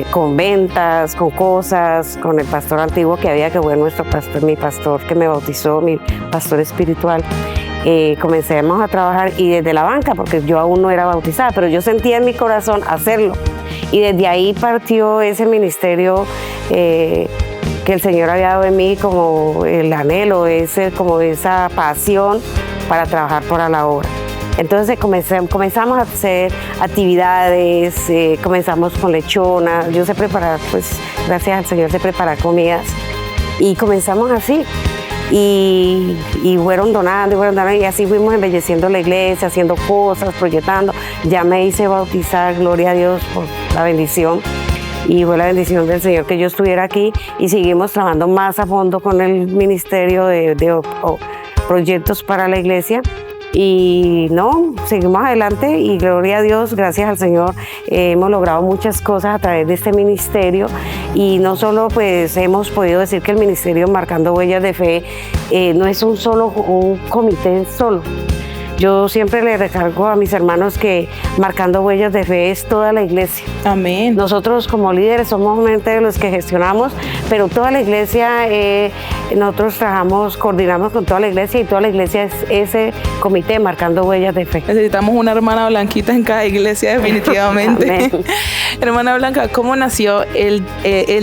con ventas, con cosas, con el pastor antiguo que había, que fue nuestro pastor, mi pastor que me bautizó, mi pastor espiritual. Comencemos a trabajar y desde la banca, porque yo aún no era bautizada, pero yo sentía en mi corazón hacerlo. Y desde ahí partió ese ministerio que el Señor había dado en mí, como el anhelo, como esa pasión para trabajar para la obra. Entonces comenzamos a hacer actividades, comenzamos con lechona, yo sé preparar, pues gracias al Señor sé preparar comidas y comenzamos así. Y fueron donando y así fuimos embelleciendo la iglesia, haciendo cosas, proyectando. Ya me hice bautizar, gloria a Dios por la bendición. Y fue la bendición del Señor que yo estuviera aquí y seguimos trabajando más a fondo con el ministerio de proyectos para la iglesia. Y no, seguimos adelante y gloria a Dios, gracias al Señor, hemos logrado muchas cosas a través de este ministerio y no solo pues hemos podido decir que el ministerio Marcando Huellas de Fe no es un comité solo. Yo siempre le recargo a mis hermanos que Marcando Huellas de Fe es toda la iglesia. Amén. Nosotros como líderes somos mente de los que gestionamos, pero toda la iglesia, nosotros coordinamos con toda la iglesia y toda la iglesia es ese comité Marcando Huellas de Fe. Necesitamos una hermana Blanquita en cada iglesia, definitivamente. Hermana Blanca, ¿cómo nació el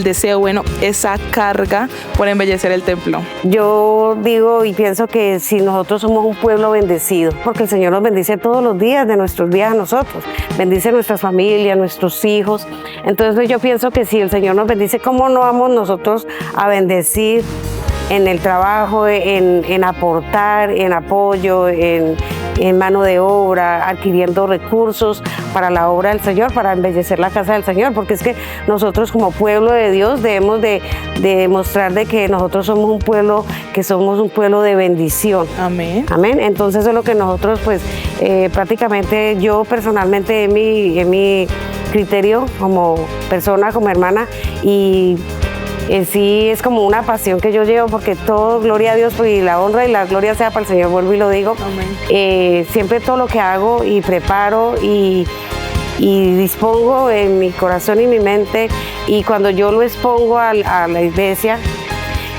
deseo, esa carga por embellecer el templo? Yo digo y pienso que si nosotros somos un pueblo bendecido, porque el Señor nos bendice todos los días de nuestros días a nosotros, bendice nuestras familias, nuestros hijos. Entonces yo pienso que si el Señor nos bendice, ¿cómo no vamos nosotros a bendecir en el trabajo, en aportar, en apoyo, en mano de obra, adquiriendo recursos para la obra del Señor, para embellecer la casa del Señor? Porque es que nosotros como pueblo de Dios debemos de demostrar de que nosotros somos un pueblo de bendición. Amén. Amén. Entonces eso es lo que nosotros pues prácticamente yo personalmente en mi criterio como persona, como hermana, y en sí es como una pasión que yo llevo, porque todo, gloria a Dios, y la honra y la gloria sea para el Señor, vuelvo y lo digo. Siempre todo lo que hago y preparo y dispongo en mi corazón y mi mente, y cuando yo lo expongo a la iglesia,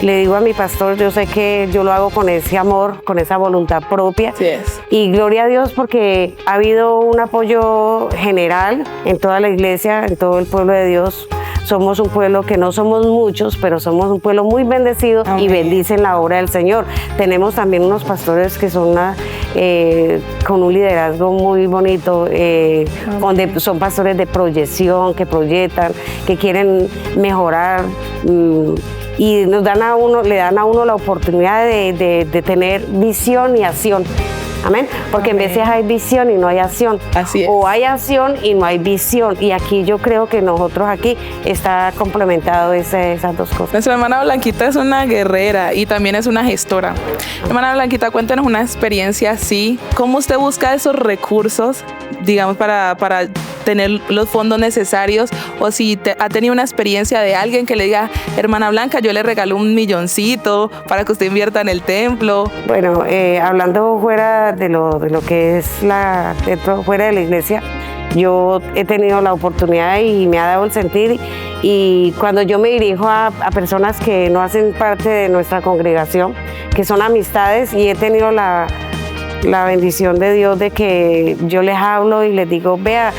le digo a mi pastor, yo sé que yo lo hago con ese amor, con esa voluntad propia. Así es. Y gloria a Dios porque ha habido un apoyo general en toda la iglesia, en todo el pueblo de Dios, somos un pueblo que no somos muchos, pero somos un pueblo muy bendecido. Amén. Y bendicen la obra del Señor. Tenemos también unos pastores que son con un liderazgo muy bonito, donde son pastores de proyección, que proyectan, que quieren mejorar. Y le dan a uno la oportunidad de tener visión y acción. Amén. Porque en veces hay visión y no hay acción. Así es. O hay acción y no hay visión. Y aquí yo creo que nosotros aquí está complementado esas dos cosas. Nuestra hermana Blanquita es una guerrera y también es una gestora. Hermana Blanquita, cuéntanos una experiencia así. ¿Cómo usted busca esos recursos, digamos, para tener los fondos necesarios? O si ha tenido una experiencia de alguien que le diga, hermana Blanca, yo le regalo $1 milloncito para que usted invierta en el templo. Bueno, hablando fuera de lo que es fuera de la iglesia, yo he tenido la oportunidad y me ha dado el sentir, y cuando yo me dirijo a personas que no hacen parte de nuestra congregación, que son amistades, y he tenido la bendición de Dios de que yo les hablo y les digo, vea,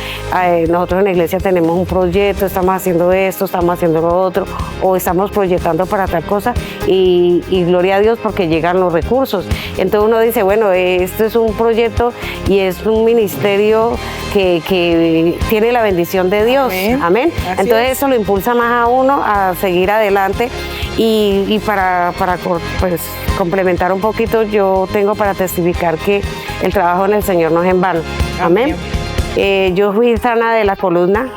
nosotros en la iglesia tenemos un proyecto, estamos haciendo esto, estamos haciendo lo otro, o estamos proyectando para tal cosa, y gloria a Dios porque llegan los recursos. Entonces uno dice, bueno, esto es un proyecto y es un ministerio que tiene la bendición de Dios. Amén. Amén. Entonces eso lo impulsa más a uno a seguir adelante. Y para pues, complementar un poquito, yo tengo para testificar que el trabajo en el Señor no es en vano. Amén. Yo fui sana de la columna,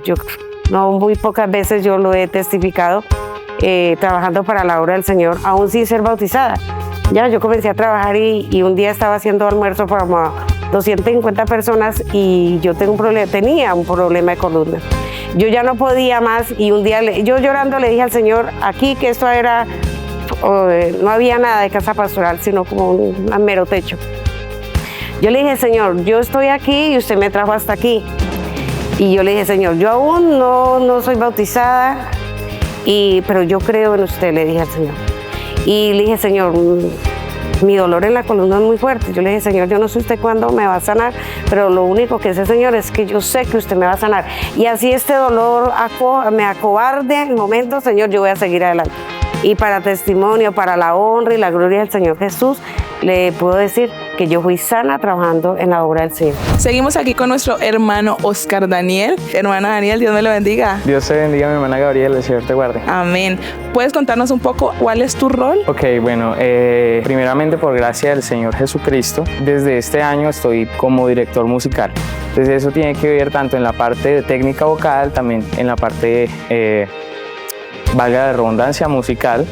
yo no muy pocas veces yo lo he testificado, trabajando para la obra del Señor, aún sin ser bautizada. Ya, yo comencé a trabajar y un día estaba haciendo almuerzo para 250 personas y yo tenía un problema de columna. Yo ya no podía más y un día yo llorando le dije al Señor aquí que esto era, no había nada de casa pastoral, sino como un mero techo. Yo le dije, Señor, yo estoy aquí y usted me trajo hasta aquí. Y yo le dije, Señor, yo aún no soy bautizada, pero yo creo en usted, le dije al Señor. Y le dije, Señor, mi dolor en la columna es muy fuerte. Yo le dije, Señor, yo no sé usted cuándo me va a sanar, pero lo único que sé, Señor, es que yo sé que usted me va a sanar. Y así este dolor me acobarde en el momento, Señor, yo voy a seguir adelante. Y para testimonio, para la honra y la gloria del Señor Jesús, le puedo decir que yo fui sana trabajando en la obra del Señor. Seguimos aquí con nuestro hermano Oscar Daniel. Hermana Daniel, Dios me lo bendiga. Dios te bendiga, mi hermana Gabriela, el Señor te guarde. Amén. ¿Puedes contarnos un poco cuál es tu rol? Ok, bueno, primeramente por gracia del Señor Jesucristo, desde este año estoy como director musical. Entonces eso tiene que ver tanto en la parte de técnica vocal, también en la parte valga la redundancia, musical,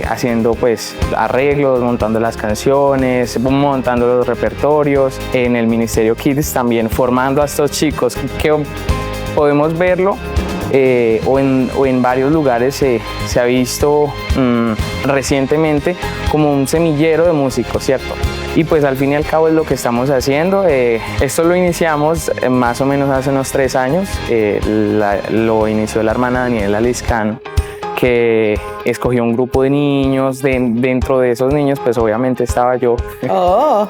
haciendo pues arreglos, montando las canciones, montando los repertorios, en el Ministerio Kids también formando a estos chicos que podemos verlo o en varios lugares se ha visto recientemente como un semillero de músicos, ¿cierto? Y pues al fin y al cabo es lo que estamos haciendo. Esto lo iniciamos más o menos hace unos 3 años. Lo inició la hermana Daniela Liscano, que escogió un grupo de niños. Dentro de esos niños, pues obviamente estaba yo. Oh.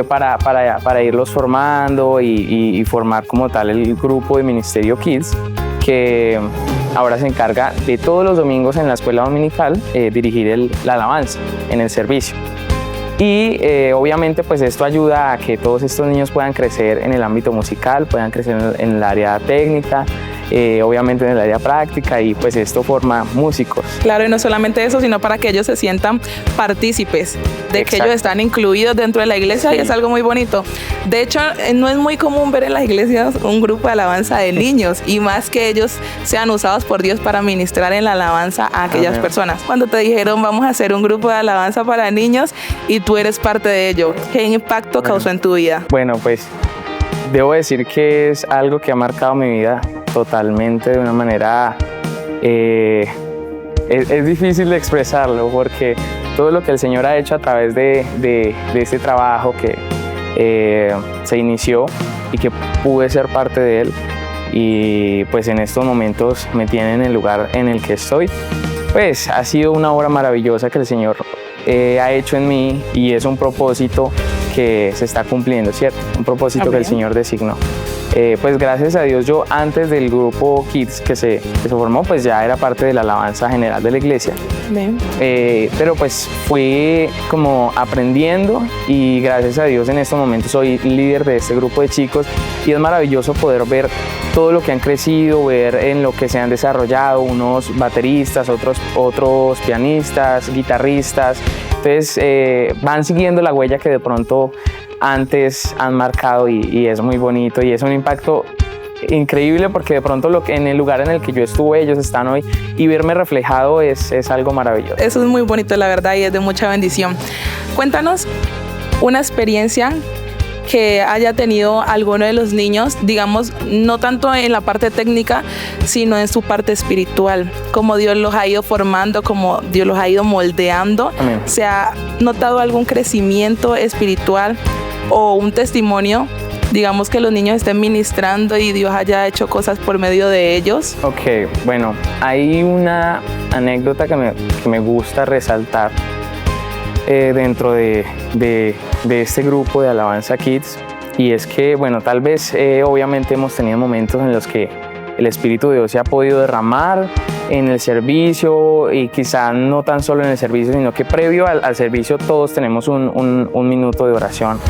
para irlos formando y formar como tal el grupo de Ministerio Kids, que ahora se encarga de todos los domingos en la escuela dominical dirigir la alabanza en el servicio. Y obviamente pues esto ayuda a que todos estos niños puedan crecer en el ámbito musical, puedan crecer en el área técnica, obviamente en el área práctica, y pues esto forma músicos. Claro, y no solamente eso, sino para que ellos se sientan partícipes de que ellos están incluidos dentro de la iglesia, y es algo muy bonito. De hecho, no es muy común ver en las iglesias un grupo de alabanza de niños, y más que ellos sean usados por Dios para ministrar en la alabanza a aquellas personas. Cuando te dijeron vamos a hacer un grupo de alabanza para niños y tú eres parte de ello, ¿qué impacto causó en tu vida? Bueno, pues debo decir que es algo que ha marcado mi vida totalmente de una manera, es difícil de expresarlo, porque todo lo que el Señor ha hecho a través de este trabajo que se inició y que pude ser parte de él, y pues en estos momentos me tiene en el lugar en el que estoy, pues ha sido una obra maravillosa que el Señor ha hecho en mí, y es un propósito que se está cumpliendo, ¿cierto? Un propósito que el Señor designó. pues gracias a Dios yo antes del grupo Kids que se formó, pues ya era parte de la alabanza general de la iglesia. Pero pues fui como aprendiendo y gracias a Dios en estos momentos soy líder de este grupo de chicos y es maravilloso poder ver todo lo que han crecido, ver en lo que se han desarrollado, unos bateristas, otros pianistas, guitarristas. Entonces van siguiendo la huella que de pronto antes han marcado y es muy bonito y es un impacto increíble porque de pronto en el lugar en el que yo estuve ellos están hoy y verme reflejado es algo maravilloso. Eso es muy bonito, la verdad, y es de mucha bendición. Cuéntanos una experiencia que haya tenido alguno de los niños, digamos, no tanto en la parte técnica, sino en su parte espiritual, como Dios los ha ido formando, como Dios los ha ido moldeando. Amén. ¿Se ha notado algún crecimiento espiritual o un testimonio, digamos, que los niños estén ministrando y Dios haya hecho cosas por medio de ellos? Ok, bueno, hay una anécdota que me gusta resaltar dentro de este grupo de Alabanza Kids, y es que, bueno, tal vez obviamente hemos tenido momentos en los que el Espíritu de Dios se ha podido derramar en el servicio y quizá no tan solo en el servicio, sino que previo al servicio todos tenemos un minuto de oración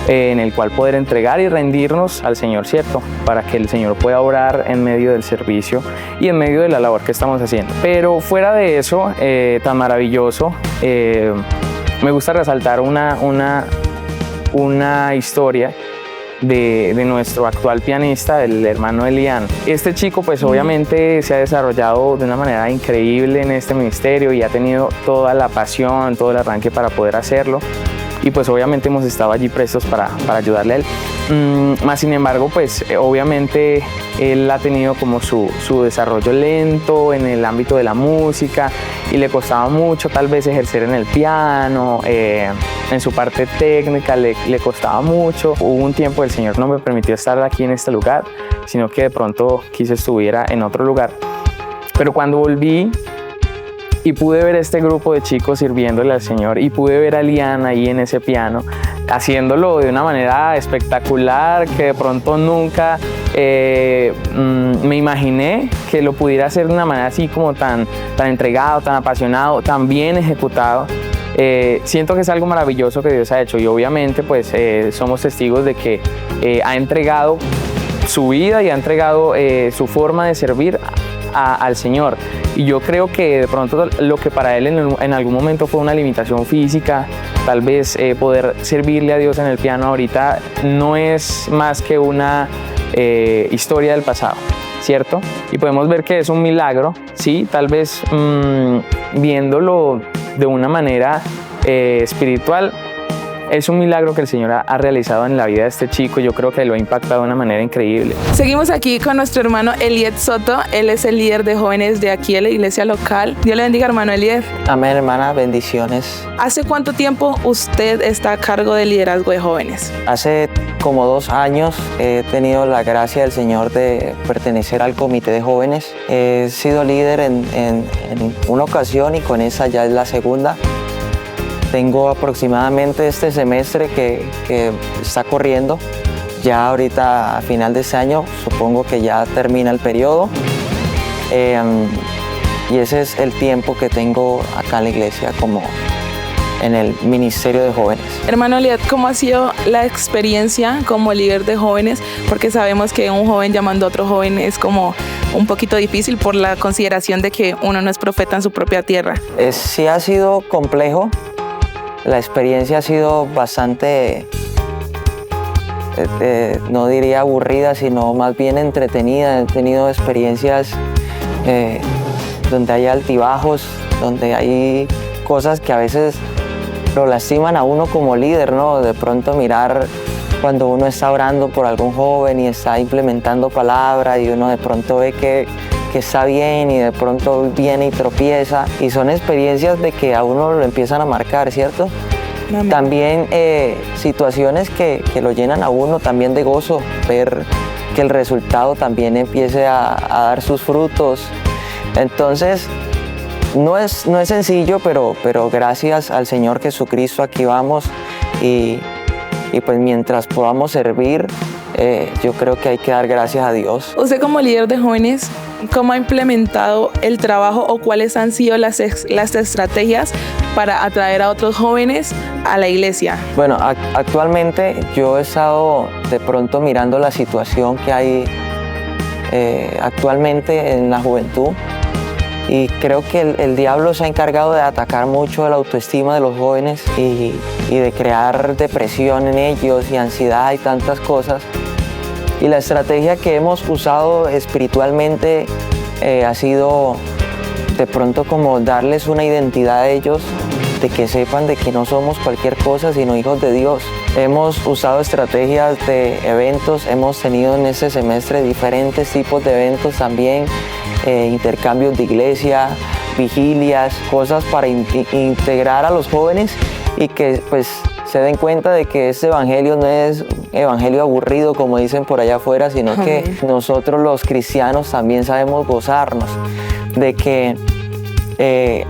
en el cual poder entregar y rendirnos al Señor, ¿cierto? Para que el Señor pueda orar en medio del servicio y en medio de la labor que estamos haciendo. Pero fuera de eso, tan maravilloso, me gusta resaltar una historia de nuestro actual pianista, el hermano Elian. Este chico pues obviamente se ha desarrollado de una manera increíble en este ministerio y ha tenido toda la pasión, todo el arranque para poder hacerlo. Y pues obviamente hemos estado allí prestos para ayudarle a él. Más sin embargo, pues obviamente él ha tenido como su desarrollo lento en el ámbito de la música y le costaba mucho tal vez ejercer en el piano, en su parte técnica le costaba mucho. Hubo un tiempo el Señor no me permitió estar aquí en este lugar, sino que de pronto quiso estuviera en otro lugar. Pero cuando volví y pude ver este grupo de chicos sirviéndole al Señor y pude ver a Liana ahí en ese piano, haciéndolo de una manera espectacular que de pronto nunca me imaginé que lo pudiera hacer de una manera así como tan entregado, tan apasionado, tan bien ejecutado. Siento que es algo maravilloso que Dios ha hecho y obviamente pues somos testigos de que ha entregado su vida y ha entregado su forma de servir al Señor. Y yo creo que de pronto lo que para él en algún momento fue una limitación física, tal vez poder servirle a Dios en el piano ahorita no es más que una historia del pasado, ¿cierto? Y podemos ver que es un milagro, ¿sí? Tal vez viéndolo de una manera espiritual, es un milagro que el Señor ha realizado en la vida de este chico. Yo creo que lo ha impactado de una manera increíble. Seguimos aquí con nuestro hermano Eliet Soto. Él es el líder de jóvenes de aquí de la iglesia local. Dios le bendiga, hermano Eliet. Amén, hermana, bendiciones. ¿Hace cuánto tiempo usted está a cargo del liderazgo de jóvenes? Hace como 2 años he tenido la gracia del Señor de pertenecer al comité de jóvenes. He sido líder en una ocasión y con esa ya es la segunda. Tengo aproximadamente este semestre que está corriendo. Ya ahorita a final de este año supongo que ya termina el periodo. Y ese es el tiempo que tengo acá en la iglesia como en el ministerio de jóvenes. Hermano Eliet, ¿cómo ha sido la experiencia como líder de jóvenes? Porque sabemos que un joven llamando a otro joven es como un poquito difícil por la consideración de que uno no es profeta en su propia tierra. Sí ha sido complejo. La experiencia ha sido bastante, no diría aburrida, sino más bien entretenida. He tenido experiencias donde hay altibajos, donde hay cosas que a veces lo lastiman a uno como líder, ¿no? De pronto mirar cuando uno está orando por algún joven y está implementando palabra y uno de pronto ve que está bien y de pronto viene y tropieza, y son experiencias de que a uno lo empiezan a marcar, ¿cierto? Amén. También situaciones que lo llenan a uno también de gozo, ver que el resultado también empiece a dar sus frutos. Entonces no es sencillo, pero gracias al Señor Jesucristo aquí vamos y pues mientras podamos servir yo creo que hay que dar gracias a Dios. Usted como líder de jóvenes, ¿cómo ha implementado el trabajo o cuáles han sido las estrategias para atraer a otros jóvenes a la iglesia? Bueno, actualmente yo he estado de pronto mirando la situación que hay actualmente en la juventud y creo que el diablo se ha encargado de atacar mucho la autoestima de los jóvenes y de crear depresión en ellos y ansiedad y tantas cosas. Y la estrategia que hemos usado espiritualmente ha sido de pronto como darles una identidad a ellos, de que sepan de que no somos cualquier cosa sino hijos de Dios. Hemos usado estrategias de eventos, hemos tenido en este semestre diferentes tipos de eventos también, intercambios de iglesia, vigilias, cosas para integrar a los jóvenes y que pues se den cuenta de que este evangelio no es evangelio aburrido como dicen por allá afuera, sino que nosotros los cristianos también sabemos gozarnos, de que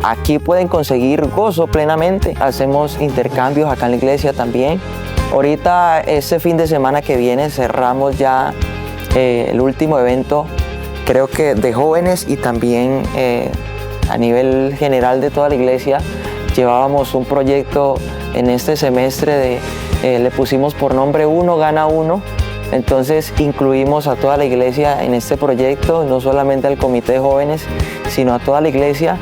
aquí pueden conseguir gozo plenamente. Hacemos intercambios acá en la iglesia también. Ahorita este fin de semana que viene cerramos ya el último evento, creo que de jóvenes y también a nivel general de toda la iglesia. Llevábamos un proyecto en este semestre le pusimos por nombre Uno Gana Uno. Entonces incluimos a toda la iglesia en este proyecto, no solamente al comité de jóvenes, sino a toda la iglesia.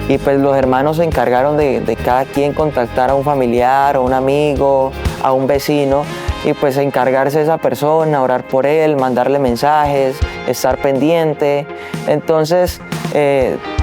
Y pues los hermanos se encargaron de cada quien contactar a un familiar, a un amigo, a un vecino, y pues encargarse de esa persona, orar por él, mandarle mensajes, estar pendiente. Entonces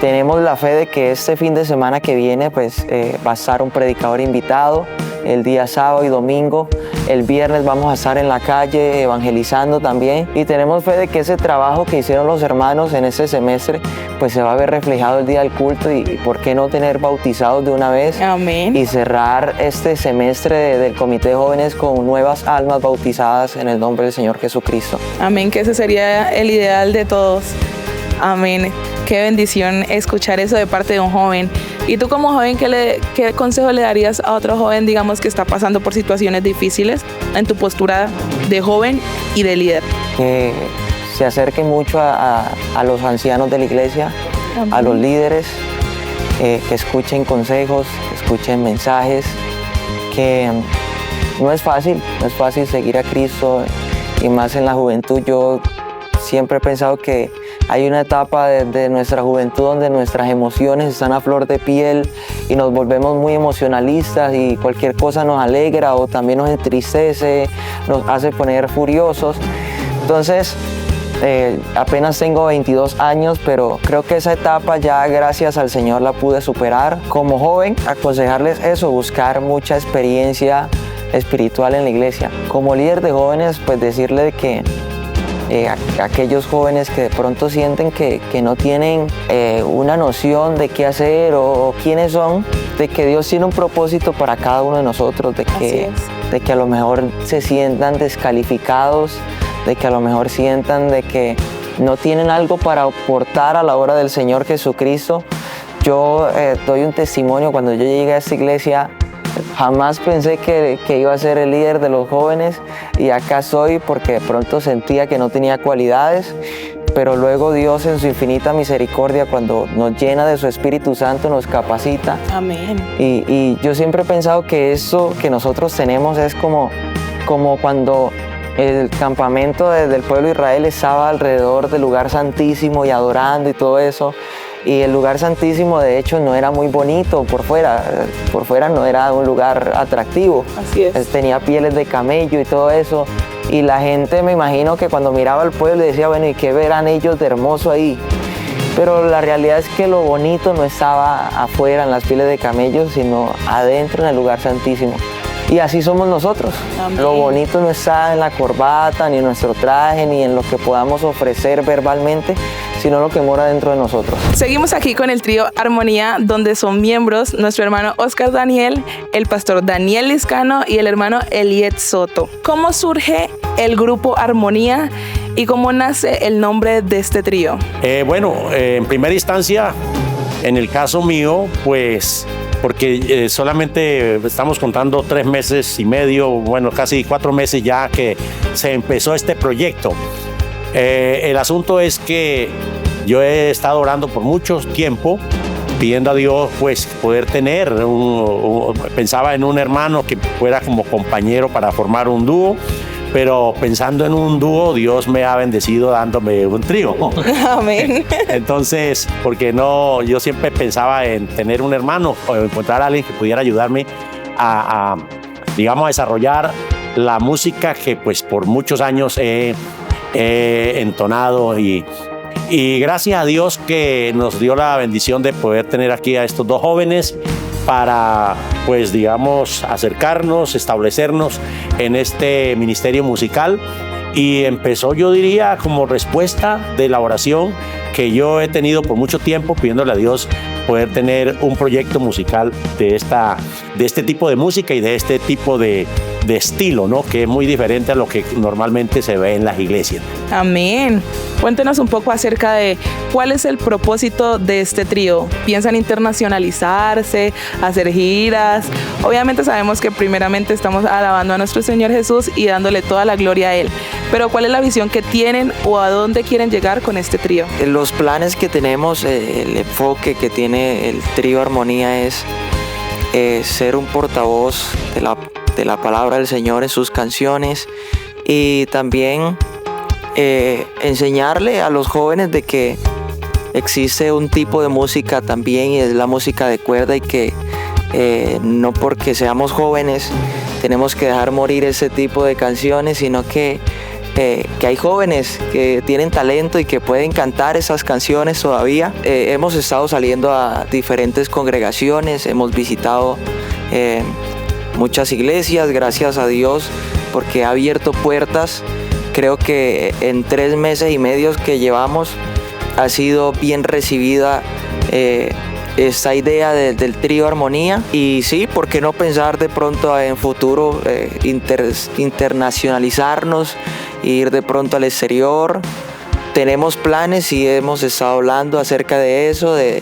tenemos la fe de que este fin de semana que viene pues va a estar un predicador invitado el día sábado y domingo. El viernes vamos a estar en la calle evangelizando también y tenemos fe de que ese trabajo que hicieron los hermanos en este semestre pues se va a ver reflejado el día del culto y por qué no tener bautizados de una vez. Amén. Y cerrar este semestre del Comité de Jóvenes con nuevas almas bautizadas en el nombre del Señor Jesucristo. Amén, que ese sería el ideal de todos. Amén. Qué bendición escuchar eso de parte de un joven. Y tú como joven, ¿qué consejo le darías a otro joven, digamos, que está pasando por situaciones difíciles en tu postura de joven y de líder? Que se acerque mucho a los ancianos de la iglesia, amén, a los líderes, que escuchen consejos, que escuchen mensajes, que no es fácil seguir a Cristo y más en la juventud. Yo siempre he pensado que hay una etapa de nuestra juventud donde nuestras emociones están a flor de piel y nos volvemos muy emocionalistas y cualquier cosa nos alegra o también nos entristece, nos hace poner furiosos. Entonces, apenas tengo 22 años, pero creo que esa etapa ya gracias al Señor la pude superar. Como joven, aconsejarles eso, buscar mucha experiencia espiritual en la iglesia. Como líder de jóvenes, pues decirle que aquellos jóvenes que de pronto sienten que no tienen una noción de qué hacer o quiénes son, de que Dios tiene un propósito para cada uno de nosotros, de que a lo mejor se sientan descalificados, de que a lo mejor sientan de que no tienen algo para aportar a la obra del Señor Jesucristo. Yo doy un testimonio. Cuando yo llegué a esta iglesia, jamás pensé que iba a ser el líder de los jóvenes y acá soy porque de pronto sentía que no tenía cualidades, pero luego Dios en su infinita misericordia, cuando nos llena de su Espíritu Santo, nos capacita. Amén. Y yo siempre he pensado que eso que nosotros tenemos es como cuando el campamento del pueblo de Israel estaba alrededor del lugar santísimo y adorando y todo eso. Y el lugar santísimo de hecho no era muy bonito por fuera no era un lugar atractivo. Así es. Tenía pieles de camello y todo eso. Y la gente, me imagino que cuando miraba al pueblo decía, bueno, ¿y qué verán ellos de hermoso ahí? Pero la realidad es que lo bonito no estaba afuera en las pieles de camello, sino adentro en el lugar santísimo. Y así somos nosotros. Amén. Lo bonito no está en la corbata, ni en nuestro traje, ni en lo que podamos ofrecer verbalmente, sino lo que mora dentro de nosotros. Seguimos aquí con el trío Armonía, donde son miembros nuestro hermano Oscar Daniel, el pastor Daniel Liscano y el hermano Eliet Soto. ¿Cómo surge el grupo Armonía y cómo nace el nombre de este trío? En primera instancia, en el caso mío, pues porque solamente estamos contando 3 meses y medio, bueno, casi 4 meses ya que se empezó este proyecto. El asunto es que yo he estado orando por mucho tiempo, pidiendo a Dios pues poder tener pensaba en un hermano que fuera como compañero para formar un dúo, pero pensando en un dúo, Dios me ha bendecido dándome un trío. Amén. Entonces, porque no, yo siempre pensaba en tener un hermano o encontrar a alguien que pudiera ayudarme digamos, a desarrollar la música que pues por muchos años he entonado y gracias a Dios que nos dio la bendición de poder tener aquí a estos 2 jóvenes para, pues digamos, acercarnos, establecernos en este ministerio musical. Y empezó, yo diría, como respuesta de la oración que yo he tenido por mucho tiempo, pidiéndole a Dios poder tener un proyecto musical de este tipo de música y de este tipo de estilo, ¿no? Que es muy diferente a lo que normalmente se ve en las iglesias. Amén. Cuéntenos un poco acerca de cuál es el propósito de este trío. ¿Piensan internacionalizarse, hacer giras? Obviamente sabemos que primeramente estamos alabando a nuestro Señor Jesús y dándole toda la gloria a Él. Pero ¿cuál es la visión que tienen o a dónde quieren llegar con este trío? Los planes que tenemos, el enfoque que tiene el trío Armonía es ser un portavoz de la palabra del Señor en sus canciones y también enseñarle a los jóvenes de que existe un tipo de música también y es la música de cuerda y que no porque seamos jóvenes tenemos que dejar morir ese tipo de canciones, sino que hay jóvenes que tienen talento y que pueden cantar esas canciones todavía. Hemos estado saliendo a diferentes congregaciones, hemos visitado muchas iglesias, gracias a Dios, porque ha abierto puertas. Creo que en 3 meses y medio que llevamos ha sido bien recibida esta idea del trío Armonía. Y sí, ¿por qué no pensar de pronto en futuro internacionalizarnos, ir de pronto al exterior? Tenemos planes y hemos estado hablando acerca de eso, de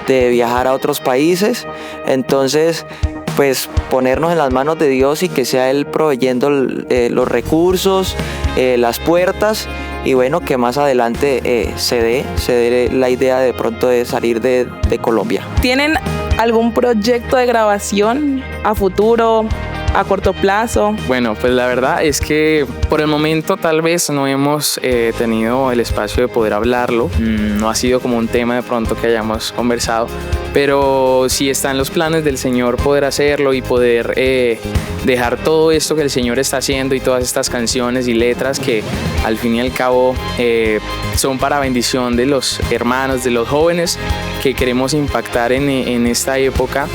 viajar a otros países. Entonces, pues ponernos en las manos de Dios y que sea Él proveyendo los recursos, las puertas, y bueno, que más adelante se dé la idea de pronto de salir de Colombia. ¿Tienen algún proyecto de grabación a futuro, a corto plazo? Bueno, pues la verdad es que por el momento tal vez no hemos tenido el espacio de poder hablarlo. No ha sido como un tema de pronto que hayamos conversado, pero sí está en los planes del Señor poder hacerlo y poder dejar todo esto que el Señor está haciendo y todas estas canciones y letras que al fin y al cabo son para bendición de los hermanos, de los jóvenes que queremos impactar en esta época.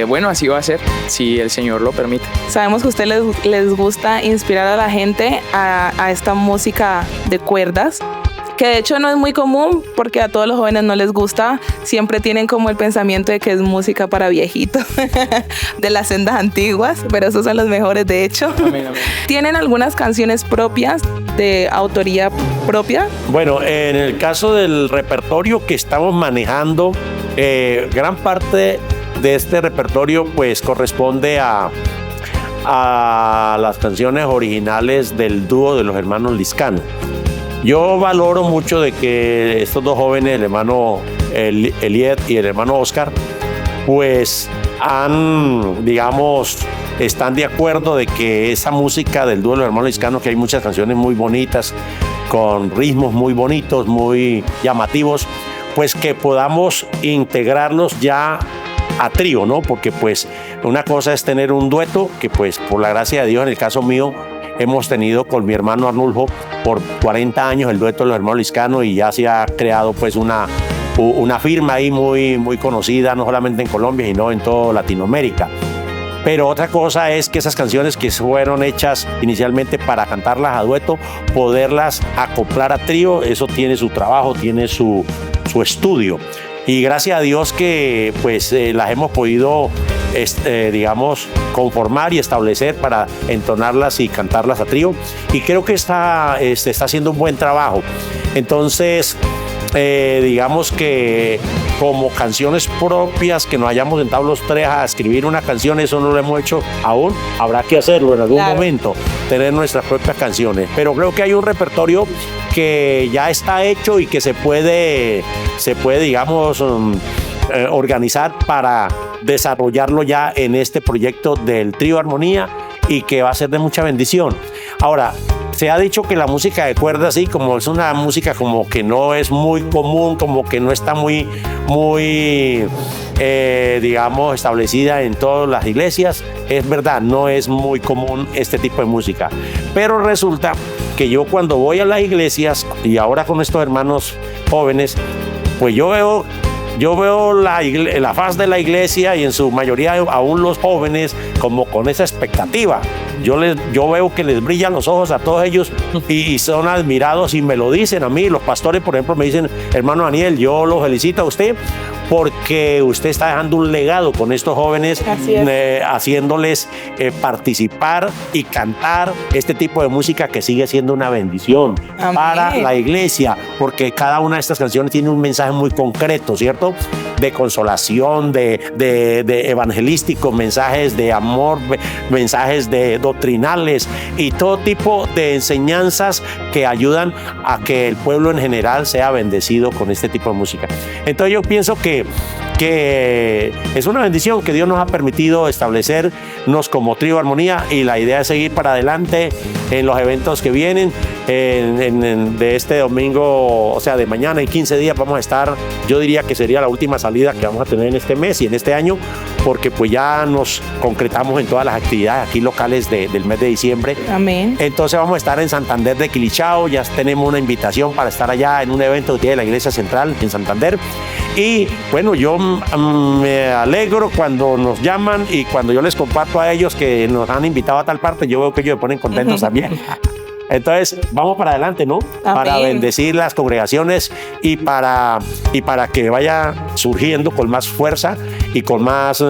Bueno, así va a ser, si el Señor lo permite. Sabemos que a ustedes les gusta inspirar a la gente a esta música de cuerdas, que de hecho no es muy común porque a todos los jóvenes no les gusta, siempre tienen como el pensamiento de que es música para viejitos, de las sendas antiguas, pero esos son los mejores de hecho. Amén, amén. ¿Tienen algunas canciones propias, de autoría propia? Bueno, en el caso del repertorio que estamos manejando, gran parte de este repertorio pues corresponde a las canciones originales del dúo de los hermanos Liscano. Yo valoro mucho de que estos 2 jóvenes, el hermano Eliet y el hermano Oscar, pues están de acuerdo de que esa música del dúo de los hermanos Liscano, que hay muchas canciones muy bonitas, con ritmos muy bonitos, muy llamativos, pues que podamos integrarlos ya a trío, ¿no? Porque pues una cosa es tener un dueto, que pues por la gracia de Dios, en el caso mío, hemos tenido con mi hermano Arnulfo por 40 años el dueto de los hermanos Liscano, y ya se ha creado pues una firma ahí muy, muy conocida, no solamente en Colombia, sino en toda Latinoamérica. Pero otra cosa es que esas canciones que fueron hechas inicialmente para cantarlas a dueto, poderlas acoplar a trío, eso tiene su trabajo, tiene su estudio. Y gracias a Dios que pues las hemos podido digamos conformar y establecer para entonarlas y cantarlas a trío, y creo que está haciendo un buen trabajo. Entonces digamos que como canciones propias, que nos hayamos sentado los tres a escribir una canción, eso no lo hemos hecho aún. Habrá que hacerlo en algún momento, tener nuestras propias canciones. Pero creo que hay un repertorio que ya está hecho y que se puede digamos, organizar para desarrollarlo ya en este proyecto del Trío Armonía y que va a ser de mucha bendición. Ahora, se ha dicho que la música de cuerdas, sí, como es una música como que no es muy común, como que no está muy digamos, establecida en todas las iglesias. Es verdad, no es muy común este tipo de música. Pero resulta que yo cuando voy a las iglesias, y ahora con estos hermanos jóvenes, pues yo veo la faz de la iglesia y en su mayoría aún los jóvenes como con esa expectativa. Yo veo que les brillan los ojos a todos ellos y son admirados y me lo dicen a mí. Los pastores, por ejemplo, me dicen: hermano Daniel, yo lo felicito a usted porque usted está dejando un legado con estos jóvenes, haciéndoles participar y cantar este tipo de música que sigue siendo una bendición para la iglesia, porque cada una de estas canciones tiene un mensaje muy concreto, ¿cierto? De consolación, de evangelístico, mensajes de amor, mensajes doctrinales y todo tipo de enseñanzas que ayudan a que el pueblo en general sea bendecido con este tipo de música. Entonces yo pienso que es una bendición que Dios nos ha permitido establecernos como Trío Armonía, y la idea es seguir para adelante en los eventos que vienen. De este domingo, o sea, de mañana, en 15 días vamos a estar, yo diría que sería la última salida que vamos a tener en este mes y en este año, porque pues ya nos concretamos en todas las actividades aquí locales del mes de diciembre. Amén. Entonces vamos a estar en Santander de Quilichao, ya tenemos una invitación para estar allá en un evento que tiene la Iglesia Central en Santander. Y bueno, yo me alegro cuando nos llaman y cuando yo les comparto a ellos que nos han invitado a tal parte, yo veo que ellos se ponen contentos también. Entonces, vamos para adelante, ¿no? Amén. Para bendecir las congregaciones y para que vaya surgiendo con más fuerza y con más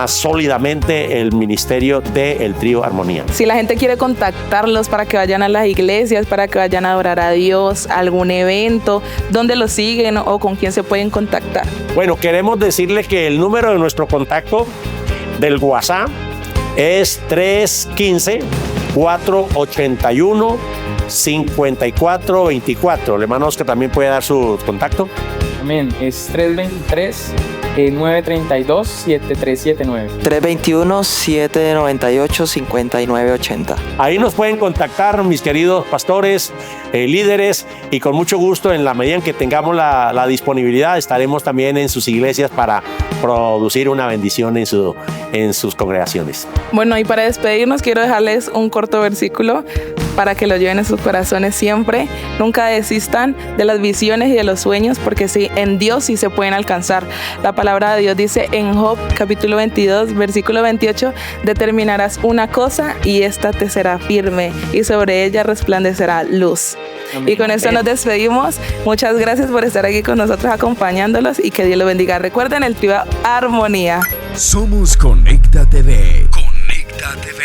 sólidamente el ministerio del Trío Armonía. Si la gente quiere contactarlos para que vayan a las iglesias, para que vayan a adorar a Dios, algún evento, ¿dónde los siguen o con quién se pueden contactar? Bueno, queremos decirle que el número de nuestro contacto del WhatsApp es 315-481-5424. El hermano Oscar también puede dar su contacto. Amén. Es 323-932-7379. 321-798-5980. Ahí nos pueden contactar, mis queridos pastores, líderes, y con mucho gusto, en la medida en que tengamos la disponibilidad, estaremos también en sus iglesias para producir una bendición en sus congregaciones. Bueno, y para despedirnos quiero dejarles un corto versículo para que lo lleven en sus corazones siempre. Nunca desistan de las visiones y de los sueños, porque sí, en Dios sí se pueden alcanzar. La palabra de Dios dice en Job capítulo 22 versículo 28: determinarás una cosa y esta te será firme y sobre ella resplandecerá luz. Amén. Y con esto nos despedimos. Muchas gracias por estar aquí con nosotros acompañándolos y que Dios los bendiga. Recuerden el Trío Armonía. Somos Conecta TV. Conecta TV.